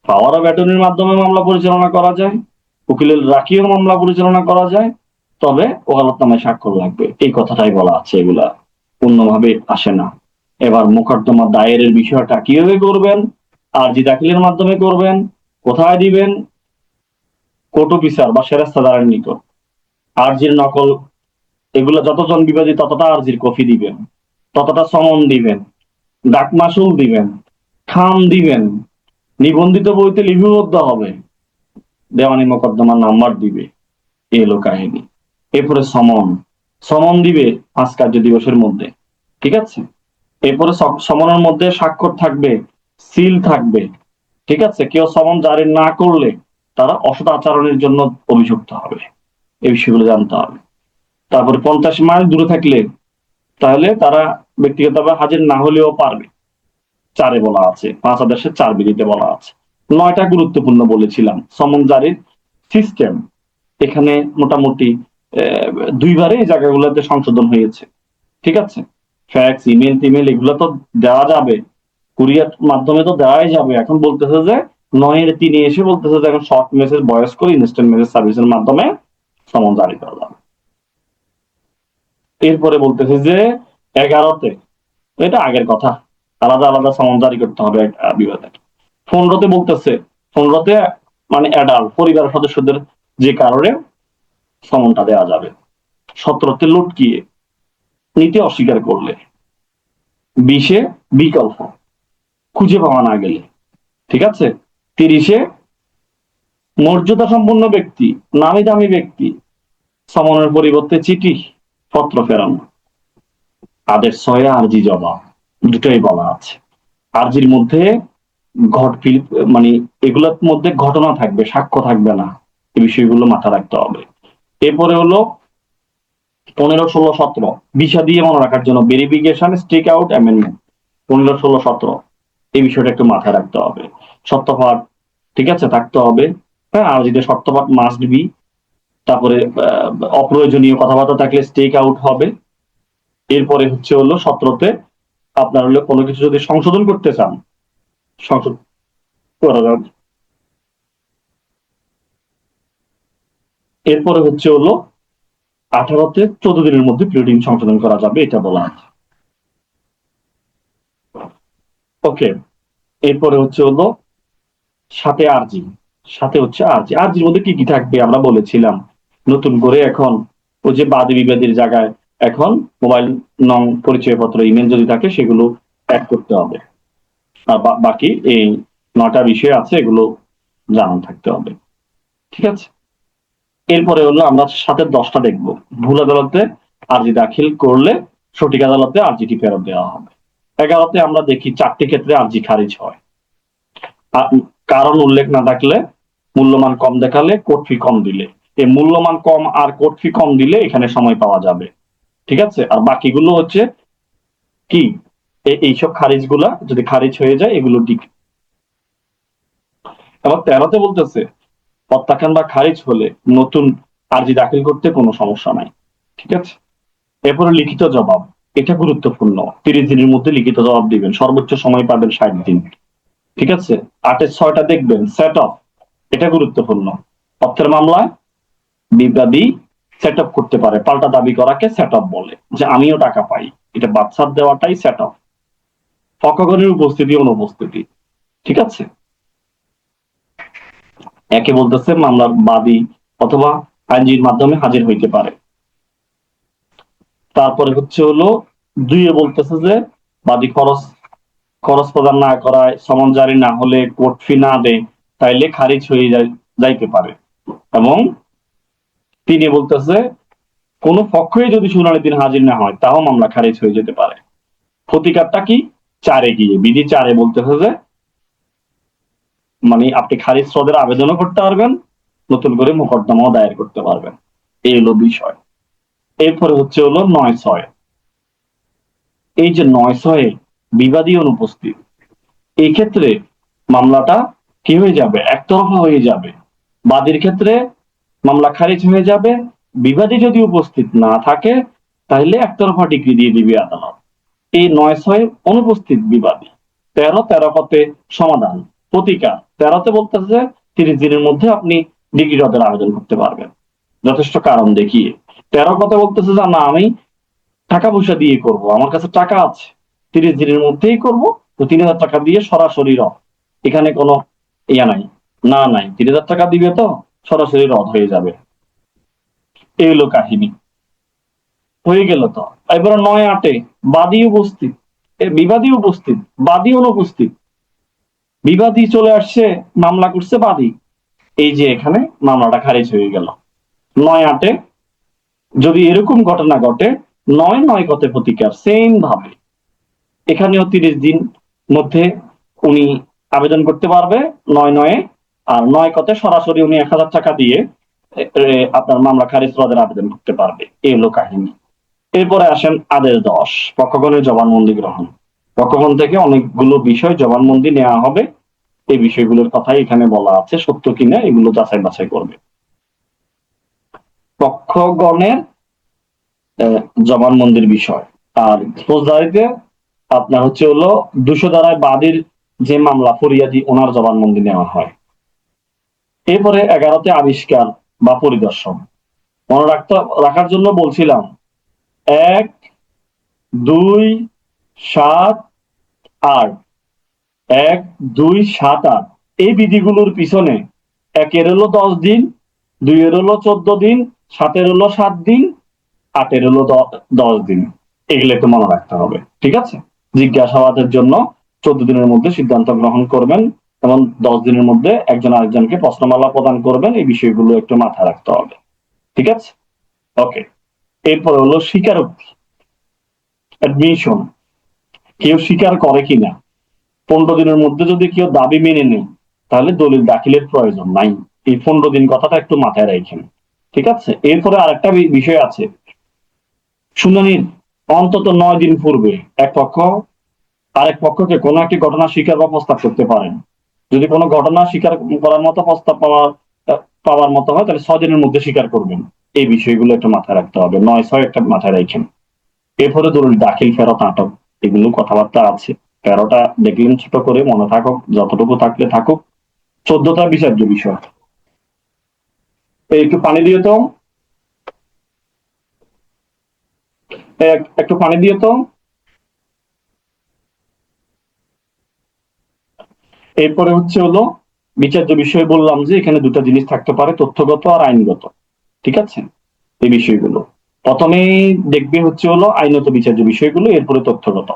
Speaker 1: পাওয়ার অফ অ্যাটর্নির মাধ্যমে মামলা পরিচালনা করা যায়, উকিলের রাখিও মামলা পরিচালনা করা যায়, তবে ওকালতনামায় স্বাক্ষর লাগবে, এই কথাটাই বলা আছে। এগুলা অন্যভাবে আসে না। এবার মোকদ্দমা দায়েরের বিষয়টা কিভাবে করবেন, আরজি দাখিলের মাধ্যমে করবেন, কোথায় দিবেন, কোর্ট অফিসার বা সেরেস্তাদারের নিকট। আরজির নকল, এগুলো যতজন বিবাদী ততটা আরজির কপি দিবেন, ততটা সমন দিবেন, ডাক মাসুল দিবেন, খাম দিবেন, নিবন্ধিত বইতে লিপিবদ্ধ হবে, দেওয়ানি মোকদ্দমার নাম্বার দিবে, এই হলো কাহিনী। এরপরে সমন, সমন দিবে 5 কার্য দিবসের মধ্যে, ঠিক আছে। এরপরে সমনের মধ্যে স্বাক্ষর থাকবে, সিল থাকবে, ঠিক আছে। কেউ সমন জারি না করলে তারা অসৎ আচরণের জন্য অভিযুক্ত হবে, এই বিষয়গুলো জানতে হবে। তারপরে 50 মাইল দূরে থাকলে তাহলে তারা ব্যক্তিগতভাবে হাজির না হলেও পারবে, 4-এ বলা আছে, 5 আদেশের 4 বিধিতে বলা আছে। 9টা গুরুত্বপূর্ণ বলেছিলাম সমন জারির সিস্টেম। এখানে মোটামুটি 2বারে এই জায়গাগুলোতে সংশোধন হয়েছে, ঠিক আছে। ফ্যাক্স, ইমেল টিমেল এগুলো তো দেওয়া যাবে, কুরিয়ার মাধ্যমে তো দেওয়াই যাবে। এখন বলতেছে যে 9-3 এসে বলতেছে যে এখন short message, voice call, instant message সার্ভিসের মাধ্যমে সমন জারি করা যাবে। এরপরে বলতেছে যে 11তে, এটা আগের কথা, আলাদা আলাদা সমন জারি করতে হবে বিভাগে। 15তে বলতেছে, 15তে মানে অ্যাডাল্ট পরিবার সদস্যদের যে কারণে সমনটা দেওয়া যাবে। 17তে লুটকিয়ে নিতে অস্বীকার করলে। 20-এ বিকল্প খুঁজে পাওয়া না গেলে, ঠিক আছে। 30-এ মর্যাদা সম্পন্ন ব্যক্তি, নামি দামি ব্যক্তি সমনের পরিবর্তে চিঠি পত্র ফেরানো। আদেশ 6-এ আরজি জবাব, দুটোই বলা আছে। আরজির মধ্যে মানে এগুলোর মধ্যে ঘটনা থাকবে, সাক্ষ্য থাকবে না, এই বিষয়গুলো মাথা রাখতে হবে। এরপরে হলো 15, 16, 17 বিষয় দিয়ে মনে রাখার জন্য ভেরিফিকেশন, স্টেক আউট, অ্যামেন্ডমেন্ট। 15, 16, 17 এই বিষয়টা একটু মাথায় রাখতে হবে। সত্যপাঠ, ঠিক আছে, থাকতে হবে। হ্যাঁ, আর যদি সত্যপাঠ মাস্ট বি। তারপরে অপ্রয়োজনীয় কথাবার্তা থাকলে স্টেক আউট হবে। এরপরে হচ্ছে হলো 17তে আপনার হলো কোনো কিছু যদি সংশোধন করতে চান, সংশোধন করা যাবে। এরপরে হচ্ছে হলো 18তে 14 দিনের মধ্যে প্রিডিং সংশোধন করা যাবে, এটা বলা আছে। ওকে, এরপরে হচ্ছে হলো সাথে আরজি, সাথে হচ্ছে আরজি। আরজির মধ্যে কি কি থাকবে আমরা বলেছিলাম। নতুন করে এখন ওই যে বাদী বিবাদীর জায়গায় এখন মোবাইল নং, পরিচয়পত্র, ইমেল যদি থাকে সেগুলো অ্যাড করতে হবে। আর বাকি এই 9টা বিষয় আছে, এগুলো জানা থাকতে হবে, ঠিক আছে। এরপরে হলো আমরা সাথে 10টা দেখবো। ভুল আদালতে আরজি দাখিল করলে সঠিক আদালতে আরজিটি ফেরত দেওয়া হবে। 11তে আমরা দেখি 4টি ক্ষেত্রে আরজি খারিজ হয়। কারণ উল্লেখ না থাকলে, মূল্যমান কম দেখালে, কোর্ট ফি কম দিলে। এই মূল্যমান কম আর কোর্ট ফি কম দিলে এখানে সময় পাওয়া যাবে, ঠিক আছে। আর বাকিগুলো হচ্ছে কি, এইসব খারিজ গুলা যদি খারিজ হয়ে যায় এগুলো ঠিক। এবার 13তে বলতেছে প্রত্যাখ্যান বা খারিজ হলে নতুন আরজি দাখিল করতে কোনো সমস্যা নাই, ঠিক আছে। এরপরে লিখিত জবাব, এটা গুরুত্বপূর্ণ। 30 দিনের মধ্যে লিখিত জবাব দিবেন, সর্বোচ্চ সময় পাবেন 60 দিন, ঠিক আছে। 8-এর 6টা দেখবেন সেট অফ, এটা গুরুত্বপূর্ণ। অর্থের মামলায় বিবাদী সেট অফ করতে পারে, পাল্টা দাবি করাকে সেট অফ বলে, যে আমিও টাকা পাই, এটা বাদশাদ দেওয়াটাই সেট অফ। পক্ষগণের উপস্থিতি, অনুপস্থিতি, ঠিক আছে। একে বলতেছে মামলার বাদী অথবা আইনজীবীর মাধ্যমে হাজির হইতে পারে। তারপরে হচ্ছে হলো 2-এ বলতেছে যে বাদী খরচ প্রদান না করায়, সমন জারি না হলে, কোর্ট ফি না দেয়, তাইলে খারিজ হয়ে যাইতে পারে। এবং 3-এ বলতেছে কোন পক্ষই যদি শুনানির দিন হাজির না হয় তাও মামলা খারিজ হয়ে যেতে পারে। প্রতিকারটা কি, 4-এ গিয়ে বিধি 4-এ বলতেছে যে মানে আপনি খারিজ রদের আবেদনও করতে পারবেন, নতুন করে মোকদ্দমাও দায়ের করতে পারবেন, এই হলো বিষয়। এরপরে হচ্ছে হলো 9-6, এই যে 9-6-এ বিবাদী অনুপস্থিত, এই ক্ষেত্রে মামলাটা কি হয়ে যাবে, একতরফা হয়ে যাবে। বাদীর ক্ষেত্রে মামলা খারিজ হয়ে যাবে, বিবাদী যদি উপস্থিত না থাকে তাহলে একতরফা ডিগ্রি দিয়ে দিবে আদালত। এই 9-6 অনুপস্থিত বিবাদী। 13 কতে সমাধান, প্রতিকার। 13তে বলতেছে 30 দিনের মধ্যে আপনি ডিগ্রি রদের আবেদন করতে পারবেন যথেষ্ট কারণ দেখিয়ে। 13 কথা বলতেছে যে না আমি টাকা পয়সা দিয়ে করব, আমার কাছে টাকা আছে, 30 দিনের মধ্যেই করব, তো 3000 টাকা দিয়ে সরাসরি রদ, এখানে কোনো ইয়া নাই, না নাই, 3000 টাকা দিবে তো সরাসরি রদ হয়ে যাবে, এই হলো কাহিনী। হয়ে গেল তো। এবার 9-8 বাদী উপস্থিত, বিবাদী উপস্থিত, বাদী অনুপস্থিত। বিবাদী চলে আসছে, মামলা করছে বাদী, এই যে এখানে মামলাটা খারিজ হয়ে গেল। 9-8 যদি এরকম ঘটনা ঘটে, 9 গতে প্রতিকার সেম ভাবে এখানেও 30 দিন মধ্যে উনি আবেদন করতে পারবে 9-9, আর 9 গতে সরাসরি উনি 1000 টাকা দিয়ে আপনার মামলা খারিজ রদের আবেদন করতে পারবে, এই হলো কাহিনী। এরপরে আসেন আদেশ 10, পক্ষগণের জবানবন্দি গ্রহণ। পক্ষগণ থেকে অনেকগুলো বিষয় জবানবন্দি নেওয়া হবে, এই বিষয়গুলোর কথাই এখানে বলা আছে, সত্য কিনা এগুলো যাচাই বাছাই করবে। পক্ষগণের জবানবন্দির বিষয়। আর ফৌজদারিতে আপনার হচ্ছে হলো 200 ধারায় বাদীর যে মামলা ফরিয়াদি ওনার জবানবন্দি নেওয়া হয়। এরপরে 11তে আবিষ্কার বা পরিদর্শন। মনে রাখার জন্য বলছিলাম 1, 2, 7, 8, 1, 2, 7, 8 এই বিধিগুলোর পিছনে 1-এর হলো 10 দিন, 2-এর হলো 14 দিন, 7-এর হলো 7 দিন, 8-এর হলো 10 দিন, এগুলো একটু মনে রাখতে হবে, ঠিক আছে। জিজ্ঞাসাবাদের জন্য 14 দিনের মধ্যে সিদ্ধান্ত গ্রহণ করবেন এবং 10 দিনের মধ্যে একজন আরেকজনকে প্রশ্নমালা প্রদান করবেন, এই বিষয়গুলো একটু মাথায় রাখতে হবে, ঠিক আছে। ওকে, এরপর হলো স্বীকারোক্তি, অ্যাডমিশন। কেউ স্বীকার করে কিনা, 15 দিনের মধ্যে যদি কেউ দাবি মেনে নেয় তাহলে দলিল দাখিলের প্রয়োজন নাই, এই 15 দিন কথাটা একটু মাথায় রাখেন, ঠিক আছে। এরপরে আরেকটা বিষয় আছে, শুনানির অন্তত 9 দিন পূর্বে এক পক্ষ আরেক পক্ষকে কোনো একটি ঘটনা স্বীকার বা প্রস্তাব করতে পারেন। যদি কোনো ঘটনা স্বীকার করার মতো প্রস্তাব পাওয়ার মতো হয় তাহলে 6 দিনের মধ্যে স্বীকার করবেন, এই বিষয়গুলো একটু মাথায় রাখতে হবে, 9-6 একটা মাথায় রাখেন। এরপরে দলিল দাখিল, ফেরত, আটক, এগুলো কথাবার্তা আছে, 13টা দেখলেন ছোট করে, মনে থাকুক, যতটুকু থাকলে থাকুক। 14টা বিচার্য বিষয়। একটু পানি দিয়ে তো, একটু পানি দিয়ে তো। এরপরে হচ্ছে হলো বিচার্য বিষয়, বললাম যে এখানে দুটা জিনিস থাকতে পারে, তথ্যগত আর আইনগত, ঠিক আছে। এই বিষয়গুলো প্রথমে দেখবে হচ্ছে হলো আইনত বিচার্য বিষয়গুলো, এরপরে তথ্যগত।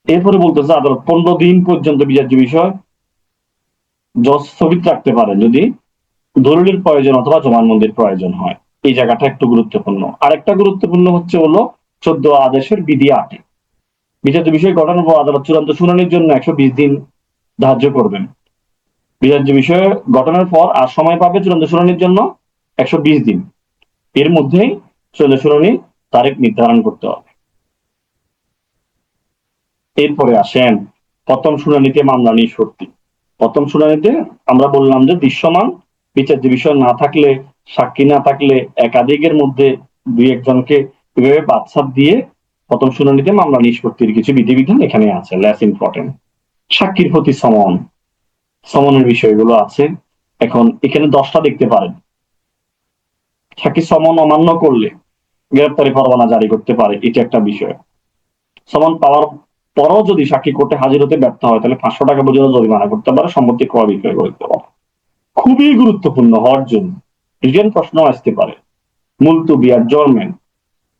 Speaker 1: এরপরে বলতেছে আদালত 15 দিন পর্যন্ত বিচার্য বিষয় জজ স্থগিত রাখতে পারে যদি দলিলের প্রয়োজন অথবা জবানবন্দির প্রয়োজন হয়, এই জায়গাটা একটু গুরুত্বপূর্ণ। আরেকটা গুরুত্বপূর্ণ হচ্ছে হলো 14 আদেশের বিধি 8, বিচার্য বিষয় গঠনের পর আদালত চূড়ান্ত শুনানির জন্য 120 দিন ধার্য করবেন। বিচার্য বিষয় গঠনের পর আর সময় পাবে চূড়ান্ত শুনানির জন্য 120 দিন, এর মধ্যেই চূড়ান্ত শুনানি তারিখ নির্ধারণ করতে হবে। এরপরে আসেন প্রথম শুনানিতে মামলা নিষ্পত্তি। প্রথম শুনানিতে আমরা বললাম যে দৃশ্যমান বিচার্য বিষয় না থাকলে, সাক্ষী না থাকলে, একাধিকের মধ্যে 2-1জনকে এভাবে বাদসাব দিয়ে প্রথম শুনানিতে মামলা নিষ্পত্তির কিছু বিধিবিধান এখানে আছে, লেস ইম্পর্টেন্ট। সাক্ষীর প্রতি সমন, সমনের বিষয়গুলো আছে। এখন এখানে 10টা দেখতে পারেন, সাক্ষী সমন অমান্য করলে গ্রেপ্তারি পরোয়ানা জারি করতে পারে, এটা একটা বিষয়। সমন পাওয়ার পরও যদি সাক্ষী কোর্টে হাজির হতে ব্যর্থ হয় তাহলে 500 টাকা পর্যন্ত জরিমানা করতে পারে, সম্পত্তি ক্রয় বিক্রয় করতে পারে। খুবই গুরুত্বপূর্ণ হওয়ার জন্য রিটেন প্রশ্ন আসতে পারে, মুলতবি আর জরমেন্ট।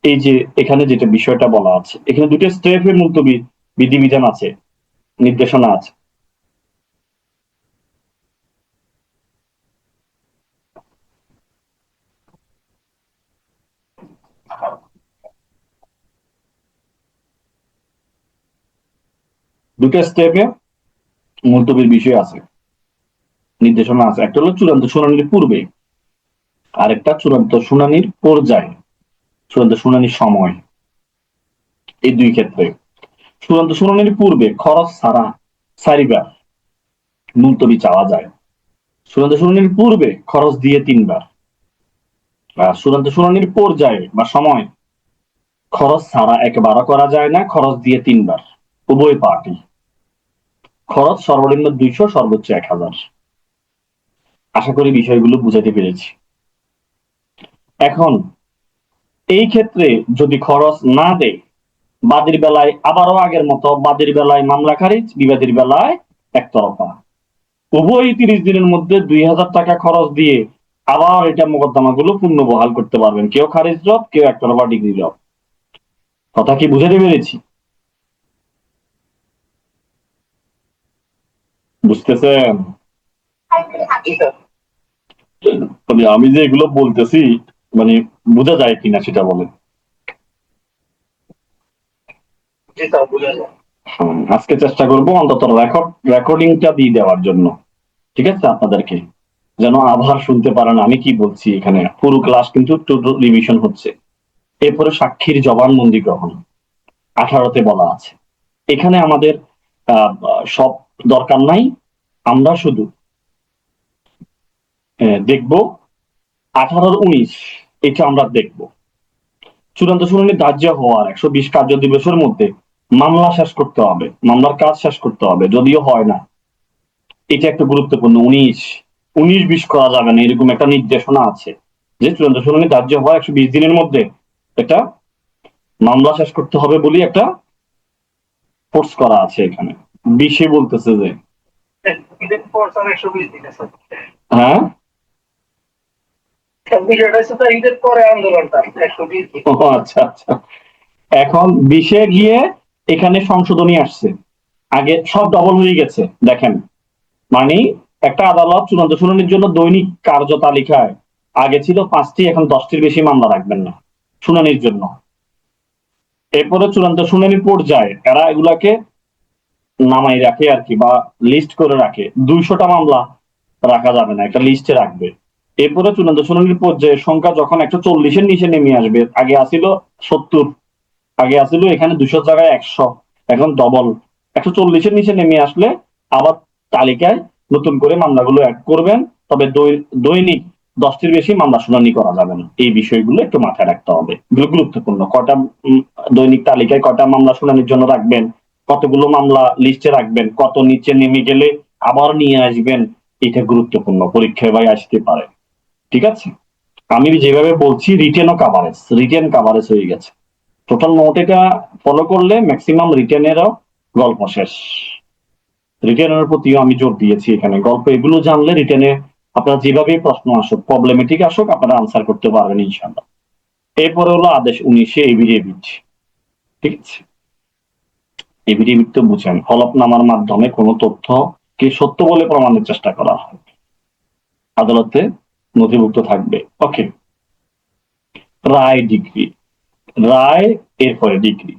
Speaker 1: এই যে এখানে যেটা বিষয়টা বলা আছে, এখানে দুটো স্টেপে মুলতবি বিধিবিধান আছে, নির্দেশনা আছে। দুটো স্টেপে মুলতবির বিষয় আছে, নির্দেশনা আছে। একটা হলো চূড়ান্ত শুনানির পূর্বে, আরেকটা চূড়ান্ত শুনানির পর্যায়ে, চূড়ান্ত শুনানির সময়। এই দুই ক্ষেত্রে চূড়ান্ত শুনানির পূর্বে খরচ ছাড়া 4বার মুলতবি চাওয়া যায়, চূড়ান্ত শুনানির পূর্বে খরচ দিয়ে 3বার, আর চূড়ান্ত শুনানির পর্যায়ে বা সময় খরচ ছাড়া একবারও করা যায় না, খরচ দিয়ে 3বার, উভয় পার্টি। খরচ সর্বনিম্ন 200, সর্বোচ্চ 1000। আশা করি বিষয়গুলো বুঝাতে পেরেছি। এখন এই ক্ষেত্রে যদি খরচ না দেয়, বাদীর বেলায় আবারও আগের মতো, বাদীর বেলায় মামলা খারিজ, বিবাদীর বেলায় একতরফা। উভয়ই 30 দিনের মধ্যে 2000 টাকা খরচ দিয়ে আবার এটা মোকদ্দমাগুলো পুনর্বহাল করতে পারবেন, কেউ খারিজ জব, কেউ একতরফা ডিগ্রি জব। কথা কি বুঝাতে পেরেছি? বুঝতেছেন? মানে আমি যে এগুলো বলতেছি, মানে বোঝা যায় কিনা সেটা বলেন। আজকে চেষ্টা করবো অন্তত রেকর্ডিংটা দিয়ে দেওয়ার জন্য, ঠিক আছে, আপনাদেরকে, যেন আবার শুনতে পারেন আমি কি বলছি। এখানে পুরো ক্লাস কিন্তু রিভিশন হচ্ছে। এরপরে সাক্ষীর জবানবন্দি গ্রহণ 18তে বলা আছে। এখানে আমাদের সব দরকার নাই, আমরা শুধু দেখব 18-19, এটা আমরা দেখব। চূড়ান্ত শুনানি ধার্য হওয়ার 120 কার্য দিবসের মধ্যে মামলা শেষ করতে হবে, মামলার কাজ শেষ করতে হবে। যদিও হয় না, এটা একটা গুরুত্বপূর্ণ। 19-20 করা যাবে না, এরকম একটা নির্দেশনা আছে যে চূড়ান্ত শুনানি ধার্য হওয়ার 120 দিনের মধ্যে এটা মামলা শেষ করতে হবে বলে একটা ফোর্স করা আছে এখানে। 20-এ বলতেছে যে হ্যাঁ, আচ্ছা আচ্ছা। এখন 20-এ গিয়ে এখানে সংশোধনী আসছে, আগে সব ডবল হয়ে গেছে। দেখেন, মানে একটা আদালত চূড়ান্ত শুনানির জন্য দৈনিক কার্য তালিকায় আগে ছিল 5টি, এখন 10টির বেশি মামলা রাখবেন না শুনানির জন্য। এরপরে চূড়ান্ত শুনানির পর্যায়ে এরা এগুলাকে নামাই রাখে আর কি, বা লিস্ট করে রাখে। 200টা মামলা রাখা যাবে না, একটা লিস্টে রাখবে। এরপরে চূড়ান্ত শুনানির পর্যায়ে সংখ্যা যখন 140-এর নিচে নেমে আসবে, আগে আসিল 70, আগে আসিল এখানে 200 জায়গায় 100, এখন ডবল 140-এর নিচে নেমে আসলে আবার তালিকায় নতুন করে মামলাগুলো অ্যাড করবেন। তবে দৈনিক 10টির বেশি মামলা শুনানি করা যাবে না। এই বিষয়গুলো একটু মাথায় রাখতে হবে, এগুলো গুরুত্বপূর্ণ। কয়টা দৈনিক তালিকায় কয়টা মামলা শুনানির জন্য রাখবেন, কতগুলো মামলা লিস্টে রাখবেন, কত নিচে নেমে গেলে আবার নিয়ে আসবেন, এটা গুরুত্বপূর্ণ, পরীক্ষায় ভাই আসতে পারে। ঠিক আছে, আমি যেভাবে বলছি রিটেন কাভারেজ হয়ে গেছে। টোটাল নোট এটা ফলো করলে ম্যাক্সিমাম রিটেনেরও গল্প শেষ। রিটেনের প্রতিও আমি জোর দিয়েছি এখানে। গল্প এগুলো জানলে রিটেনে আপনারা যেভাবে প্রশ্ন আসুক, প্রবলেমেটিক আসুক, আপনারা আনসার করতে পারবেন ইনশাল্লাহ। এরপরে হলো আদেশ 19-এ এভিডেভিট। ঠিক আছে, এভিডেভিট তো বুঝেন, হলফনামার মাধ্যমে কোনো তথ্যকে সত্য বলে প্রমাণের চেষ্টা করা হয়, আদালতে নথিভুক্ত থাকবে। ওকে, রায়, ডিগ্রি, রায়, এরপরে ডিগ্রি,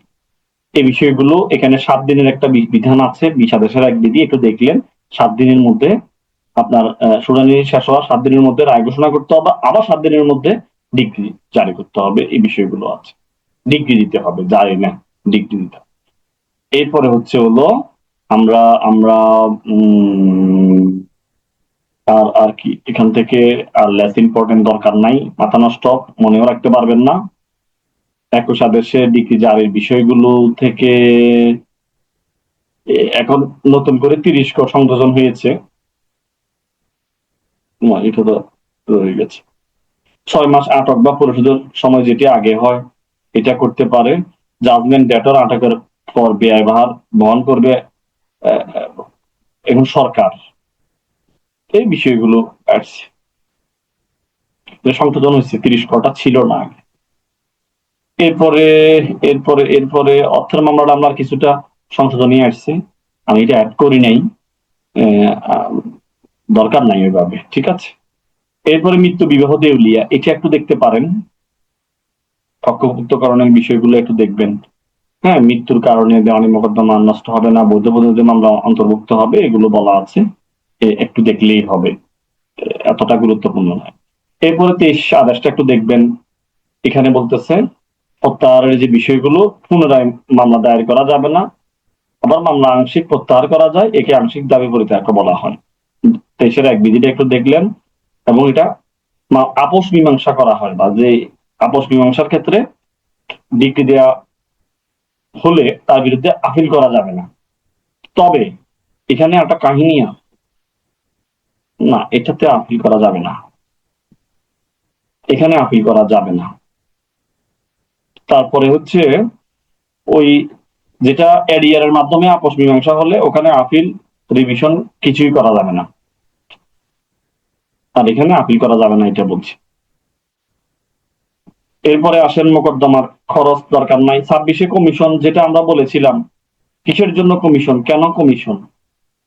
Speaker 1: এই বিষয়গুলো এখানে 7 দিনের একটা বিধান আছে, 20 আদেশের এক বিধি, একটু দেখলেন। 7 দিনের মধ্যে আপনার শুনানি শেষ হওয়ার 7 দিনের মধ্যে রায় ঘোষণা করতে হবে, আবার 7 দিনের মধ্যে ডিগ্রি জারি করতে হবে। এই বিষয়গুলো আছে, ডিগ্রি দিতে হবে, জারি না, ডিগ্রি দিতে হবে। এরপরে হচ্ছে হলো আমরা আমরা আর আর কি এখান থেকে আর লেস ইম্পর্টেন্ট দরকার নাই, মাথা নষ্ট, মনেও রাখতে পারবেন না। 21 আদেশে ডিগ্রি জারির বিষয়গুলো থেকে এখন নতুন করে 30 সংযোজন হয়েছে। এটা তো রয়ে গেছে। 6 মাস আটক বা পরিশোধের সময় যেটি আগে হয় এটা করতে পারে। জাজমেন্ট ডেটর আটকের পর ব্যয়ভার বহন করবে এখন সরকার। এই বিষয়গুলো আসছে, সংশোধন হয়েছে, 30 কটা ছিল না আগে। এরপরে এরপরে এরপরে অর্থের মামলাটা আমরা কিছুটা সংশোধনী আসছে, আমি এটা অ্যাড করি নাই, দরকার নাই ওইভাবে। ঠিক আছে, এরপরে মৃত্যু, বিবাহ, দেউলিয়া, এটা একটু দেখতে পারেন। পক্ষভুক্তকরণের বিষয়গুলো একটু দেখবেন। হ্যাঁ, মৃত্যুর কারণে দেওয়ানি মোকদ্দমা নষ্ট হবে না, বৈধ পদ্ধতিতে মামলা অন্তর্ভুক্ত হবে, এগুলো বলা আছে, একটু দেখলেই হবে, এতটা গুরুত্বপূর্ণ নয়। এরপরে 23 আদেশটা একটু দেখবেন। এখানে বলতেছে প্রত্যাহারের যে বিষয়গুলো, পুনরায় মামলা দায়ের করা যাবে না, আবার মামলা আংশিক প্রত্যাহার করা যায়, একে আংশিক দাবি পরিত্যাগ বলা হয়। 23-এর এক বিধিটা একটু দেখলেন। এবং এটা আপোষ মীমাংসা করা হয়, বা যে আপোষ মীমাংসার ক্ষেত্রে ডিগ্রি দেওয়া হলে তার বিরুদ্ধে আপিল করা যাবে না। তবে এখানে একটা কাহিনী আছে, না, এটাতে আপিল করা যাবে না, এখানে আপিল করা যাবে না। তারপরে হচ্ছে ওই যেটা এডিআর এর মাধ্যমে আপোষ মীমাংসা হলে ওখানে আপিল রিভিশন কিছুই করা যাবে না, আর এখানে আপিল করা যাবে না, এটা বলছি। এরপরে আসেন মোকদ্দমার খরচ দরকার নাই। 26-এ কমিশন যেটা আমরা বলেছিলাম, কিসের জন্য কমিশন, কেন কমিশন,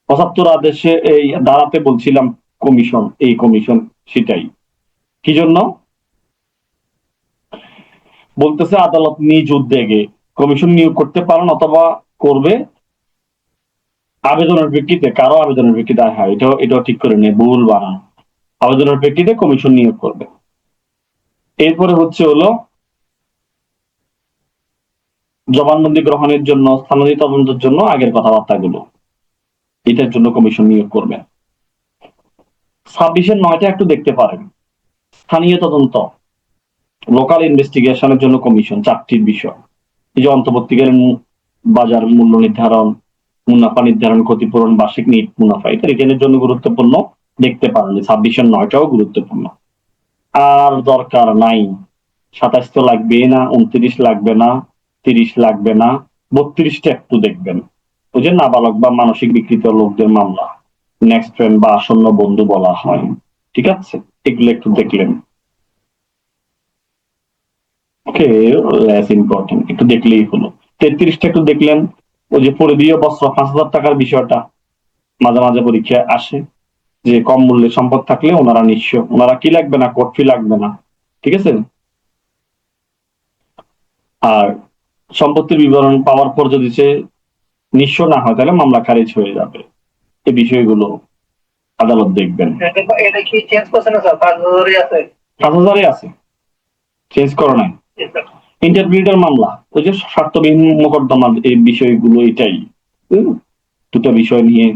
Speaker 1: 75 আদেশে এই দাঁড়াতে বলছিলাম কমিশন, এই কমিশন সেটাই। কি জন্য বলতেছে, আদালত নিজ উদ্যোগে কমিশন নিয়োগ করতে পারেন অথবা করবে আবেদনের প্রেক্ষিতে, কারো আবেদনের প্রেক্ষিতে। হ্যাঁ, এটাও ঠিক করে নেই, ভুল বানান, আবেদনের প্রেক্ষিতে কমিশন নিয়োগ করবে। এরপরে হচ্ছে হলো জবানবন্দি গ্রহণের জন্য, স্থানান্তরিত তদন্তের জন্য আগের কথাবার্তাগুলো, এটার জন্য কমিশন নিয়োগ করবে। 26-এর 9টা একটু দেখতে পারেন, স্থানীয় তদন্ত, লোকাল ইনভেস্টিগেশনের জন্য কমিশন, 4টির বিষয়। এই যে অন্তর্বর্তীকালীন বাজার মূল্য নির্ধারণ, মুনাফা নির্ধারণ, ক্ষতিপূরণ, বার্ষিক নিট মুনাফা, এটা রিটেনের জন্য গুরুত্বপূর্ণ, দেখতে পারেন। 26-এর 9টাও গুরুত্বপূর্ণ। আর দরকার নাই, 27 তো লাগবে না, 29 লাগবে না, 30 লাগবে না, 32টা একটু দেখবেন। ওই যে নাবালক বা মানসিক বিকৃত লোকদের মামলা, নেক্সট ফ্রেন্ড বা আসন্ন বন্ধু বলা হয়, ঠিক আছে, এগুলো একটু দেখলেন। ওকে, লেস ইম্পর্টেন্ট, একটু দেখলেই হলো। 33টা একটু দেখলেন, ওই যে পরিধীয় বস্ত্র 5,000 টাকার বিষয়টা মাঝে মাঝে পরীক্ষায় আসে, যে কম মূল্যের সম্পদ থাকলে ওনারা নিঃস্ব, ওনারা কি লাগবে না, কোর্ট ফি লাগবে না, ঠিক আছে। আর সম্পত্তির বিবরণ পাওয়ার পর যদি সে নিঃস্ব না হয় তাহলে মামলা খারিজ হয়ে যাবে। এই বিষয়গুলো আদালত দেখবেন।
Speaker 2: এটা কি চেঞ্জ করছে না স্যার? 5,000 আছে,
Speaker 1: 5,000 আছে, চেঞ্জ করো নাই। ইন্টারপ্রিটার মামলা, ওই যে স্বার্থবিহীন মোকদ্দমা, এই বিষয়গুলো এটাই। দুটো বিষয় নিয়ে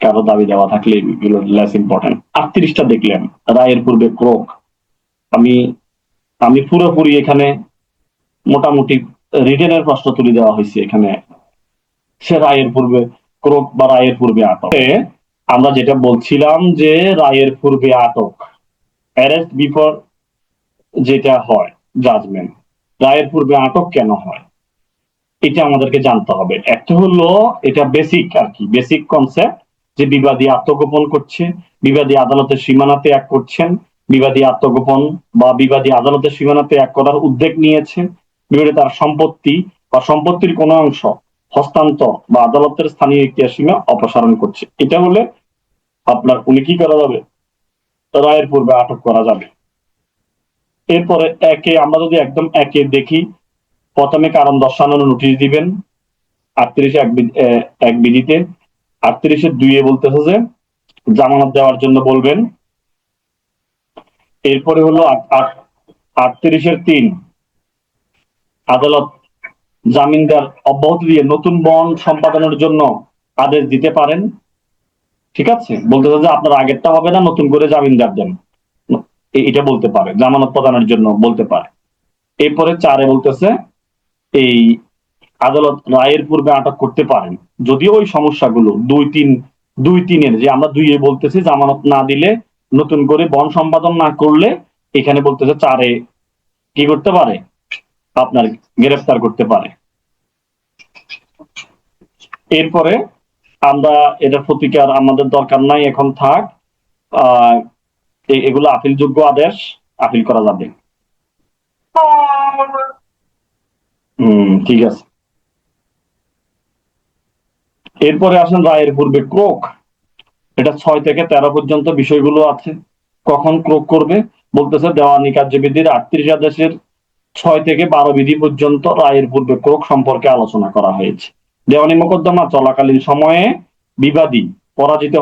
Speaker 1: কারো দাবি দেওয়া থাকলে এগুলো লেস ইম্পর্টেন্ট। 38টা দেখলেন, রায়ের পূর্বে ক্রোক। আমি আমি পুরোপুরি এখানে মোটামুটি রিটেনের প্রশ্ন তুলে দেওয়া হয়েছে এখানে, সে রায়ের পূর্বে ক্রোক বা রায়ের পূর্বে আটক। আমরা যেটা বলছিলাম যে রায়ের পূর্বে আটক, অ্যারেস্ট বিফোর যেটা হয় জাজমেন্ট, রায়ের পূর্বে আটক কেন হয় এটা আমাদেরকে জানতে হবে। একটা হলো এটা বেসিক আর কি, বেসিক কনসেপ্ট, যে বিবাদী আত্মগোপন করছে, বিবাদী আদালতের সীমানা ত্যাগ করছেন, বিবাদী আত্মগোপন বা বিবাদী আদালতের সীমানা ত্যাগ করার উদ্যোগ নিয়েছে, বিবাদী তার সম্পত্তি বা সম্পত্তির কোনো অংশ হস্তান্তর বা আদালতের স্থানীয় ইতিহাস সীমা অপসারণ করছে, এটা হলে আপনার উনি কি করা যাবে, রায়ের পূর্বে আটক করা যাবে। এরপরে একে আমরা যদি একদম একে দেখি, প্রথমে কারণ দর্শানোর নোটিশ দিবেন 38 এক বিধিতে। 38-এর 2-এ বলতেছে যে জামানত দেওয়ার জন্য বলবেন। এরপরে হলো 38-এর 3, আদালত জামিনদার অব্যাহতি দিয়ে নতুন বন্ড সম্পাদনের জন্য আদেশ দিতে পারেন, ঠিক আছে, বলতেছে যে আপনার আগেরটা হবে না, নতুন করে জামিনদার দেন, এটা বলতে পারে, জামানত প্রদানের জন্য বলতে পারে। এরপরে 4-এ বলতেছে এই আদালত রায়ের পূর্বে আটক করতে পারেন যদিও ওই সমস্যাগুলো 2-3-এর, যে আমরা 2-এ বলতেছি জামানত না দিলে, নতুন করে বন্ড সম্পাদন না করলে, এখানে বলতেছে 4-এ কি করতে পারে, আপনার গ্রেফতার করতে পারে। এরপরে আমরা এটা প্রতিকার আমাদের দরকার নাই, এখন থাক। এগুলো আপিলযোগ্য আদেশ, আপিল করা যাবে। ঠিক আছে। এরপরে আসেন রায়ের পূর্বে ক্রোক, এটা 6 থেকে 13 পর্যন্ত বিষয়গুলো আছে। কখন ক্রোক করবে বলতেছে, দেওয়ানি কার্যবিধির 38 আদেশের 6 থেকে 12 বিধি পর্যন্ত রায়ের পূর্বে ক্রোক সম্পর্কে আলোচনা করা হয়েছে। দেওয়ানি মোকদ্দমা চলাকালীন সময়ে বিবাদী পরাজিত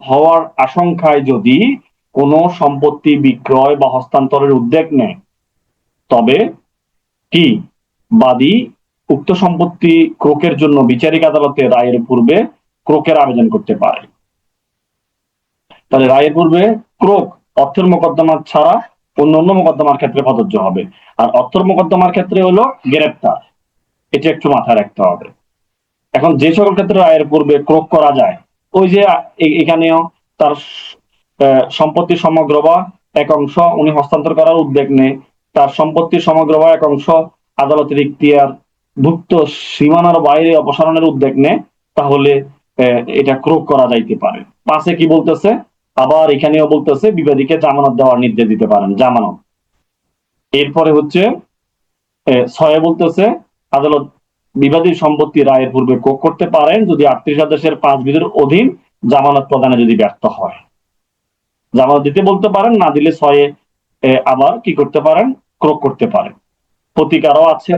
Speaker 1: হওয়ার আশঙ্কায় যদি কোনো সম্পত্তি বিক্রয় বা হস্তান্তরের উদ্যোগ নেয়, তবে কি বাদী উক্ত সম্পত্তি ক্রোকের জন্য বিচারিক আদালতে রায়ের পূর্বে ক্রোকের আবেদন করতে পারে। তাহলে রায়ের পূর্বে ক্রোক অর্থের মোকদ্দমা ছাড়া অন্য অন্য মোকদ্দমার ক্ষেত্রে প্রযোজ্য হবে, আর অর্থের মোকদ্দমার ক্ষেত্রে হলো গ্রেপ্তার, এটা একটু মাথায় রাখতে হবে। এখন যে সকল ক্ষেত্রে রায়ের পূর্বে ক্রোক করা যায়, ওই যে এখানেও তার সম্পত্তির সমগ্র বা এক অংশ উনি হস্তান্তর করার উদ্যোগ নেয়, তার সম্পত্তির সমগ্র বা এক অংশ আদালতের ইখতিয়ার ভুক্ত সীমানার বাইরে অপসারণের উদ্যোগ নেয়, তাহলে এটা ক্রোক করা যাইতে পারে। পাশে কি বলতেছে, আবার এখানেও বলতেছে বিবাদীকে জামানত দেওয়ার নির্দেশ দিতে পারেন, জামানত। এরপরে হচ্ছে 6 বলতেছে আদালত বিবাদীর সম্পত্তি রায়ের পূর্বে ক্রোক করতে পারেন যদি 38 আদেশের 5 বিধির অধীন জামানত প্রদানে যদি ব্যর্থ হয়। জামানত দিতে বলতে পারেন, না দিলে 6 আবার কি করতে পারেন, ক্রোক করতে পারেন। প্রতিকারও আছে।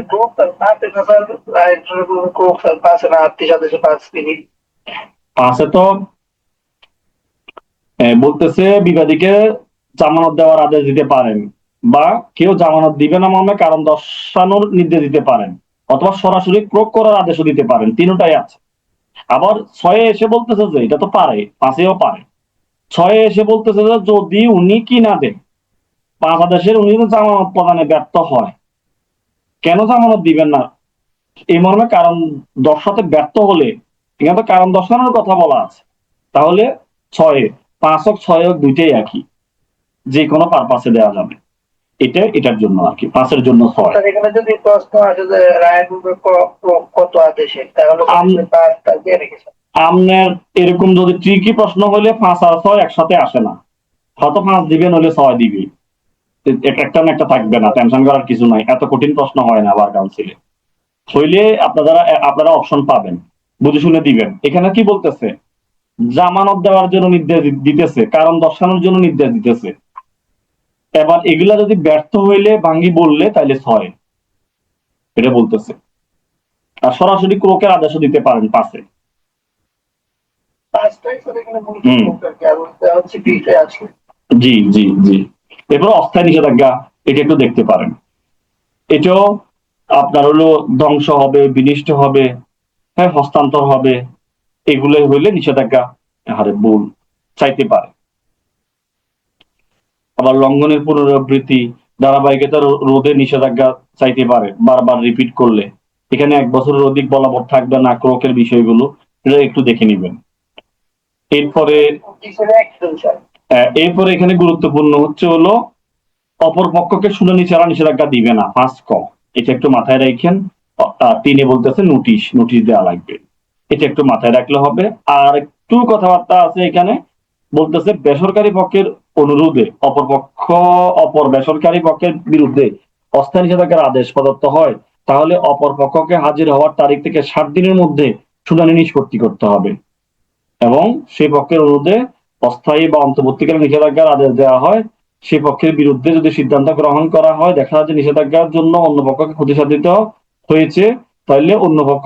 Speaker 1: পাশে তো বলতেছে বিবাদীকে জামানত দেওয়ার আদেশ দিতে পারেন, বা কেউ জামানত দিবে না মর্মে কারণ দর্শানোর নির্দেশ দিতে পারেন, অথবা সরাসরি ক্রোক করার আদেশও দিতে পারেন। তিনটাই আছে। আবার 6 এসে বলতেছে যে এটা তো পারে, 5-এও পারে। 6 এসে বলতেছে যে যদি উনি কি না দেন, 5 আদেশের উনি জামানত প্রদানে ব্যর্থ হয়, কেন জামানত দিবেন না এই মর্মে কারণ দর্শাতে ব্যর্থ হলে, এখানে তো কারণ দর্শানোর কথা বলা আছে, তাহলে 6 5 হোক 6 হোক দুইটাই একই, যে কোনো পারপাসে দেওয়া যাবে। এটার জন্য আর কি, 5-এর জন্য 6।
Speaker 2: এখানে যদি প্রশ্ন আসে যে রায়ের পূর্বে কত আদেশে, তাহলে
Speaker 1: আপনার এরকম যদি ট্রিকি প্রশ্ন হলে 5 আর 6 একসাথে আসে না, হয়তো 5 দিবেন, হলে 6 দিবি, একটা না একটা থাকবে না, টেনশন করার কিছু নাই। এত কঠিন প্রশ্ন হয় না বার কাউন্সিলে। হইলে আপনারা অপশন পাবেন, বুঝে শুনে দিবেন। এখানে কি বলতেছে, জামানত দেওয়ার জন্য নির্দেশ দিতেছে, কারণ দর্শানোর জন্য নির্দেশ দিতেছে। এবার এগুলা যদি ব্যর্থ হইলে ভাঙ্গি বললে তাইলে 6 এটা বলতেছে। আর সরাসরি ক্রোকের আদেশও দিতে পারেন পাশে। জি জি জি। এরপর অস্থায়ী নিষেধাজ্ঞা, এটা একটু দেখতে পারেন। এটাও আপনার হলো ধ্বংস হবে, বিনিষ্ট হবে, হ্যাঁ, হস্তান্তর হবে, এগুলো হইলে নিষেধাজ্ঞা হারে ভুল চাইতে পারে। আবার লঙ্ঘনের পুনরাবৃত্তি, ধারাবাহিকতা রোধে নিষেধাজ্ঞা চাইতে পারে বারবার রিপিট করলে। এখানে 1 বছরের অধিক বলবৎ থাকবে না ক্রোকের বিষয়গুলো, এটা একটু দেখে নিবেন। এরপরে এখানে গুরুত্বপূর্ণ হচ্ছে হলো অপর পক্ষকে শুনানি ছাড়া নিষেধাজ্ঞা দিবে না, 5 ক। এটা একটু মাথায় রাখেন। 3 বলতেছে নোটিশ দেওয়া লাগবে, এটা একটু মাথায় রাখলে হবে। আর একটু কথাবার্তা আছে এখানে, বলতেছে বেসরকারি পক্ষের অনুরোধে অপর বেসরকারি পক্ষের বিরুদ্ধে অস্থায়ী নিষেধাজ্ঞার আদেশ প্রদত্ত হয়, তাহলে অপর পক্ষকে হাজির হওয়ার তারিখ থেকে 60 দিনের মধ্যে শুনানি নিষ্পত্তি করতে হবে। এবং সেই পক্ষের অনুরোধে অস্থায়ী বা অন্তর্বর্তীকালীন নিষেধাজ্ঞার আদেশ দেওয়া হয়, সেই পক্ষের বিরুদ্ধে যদি সিদ্ধান্ত গ্রহণ করা হয়, দেখা যাচ্ছে নিষেধাজ্ঞার জন্য অন্য পক্ষকে ক্ষতিসাধিত হয়েছে, তাহলে অন্য পক্ষ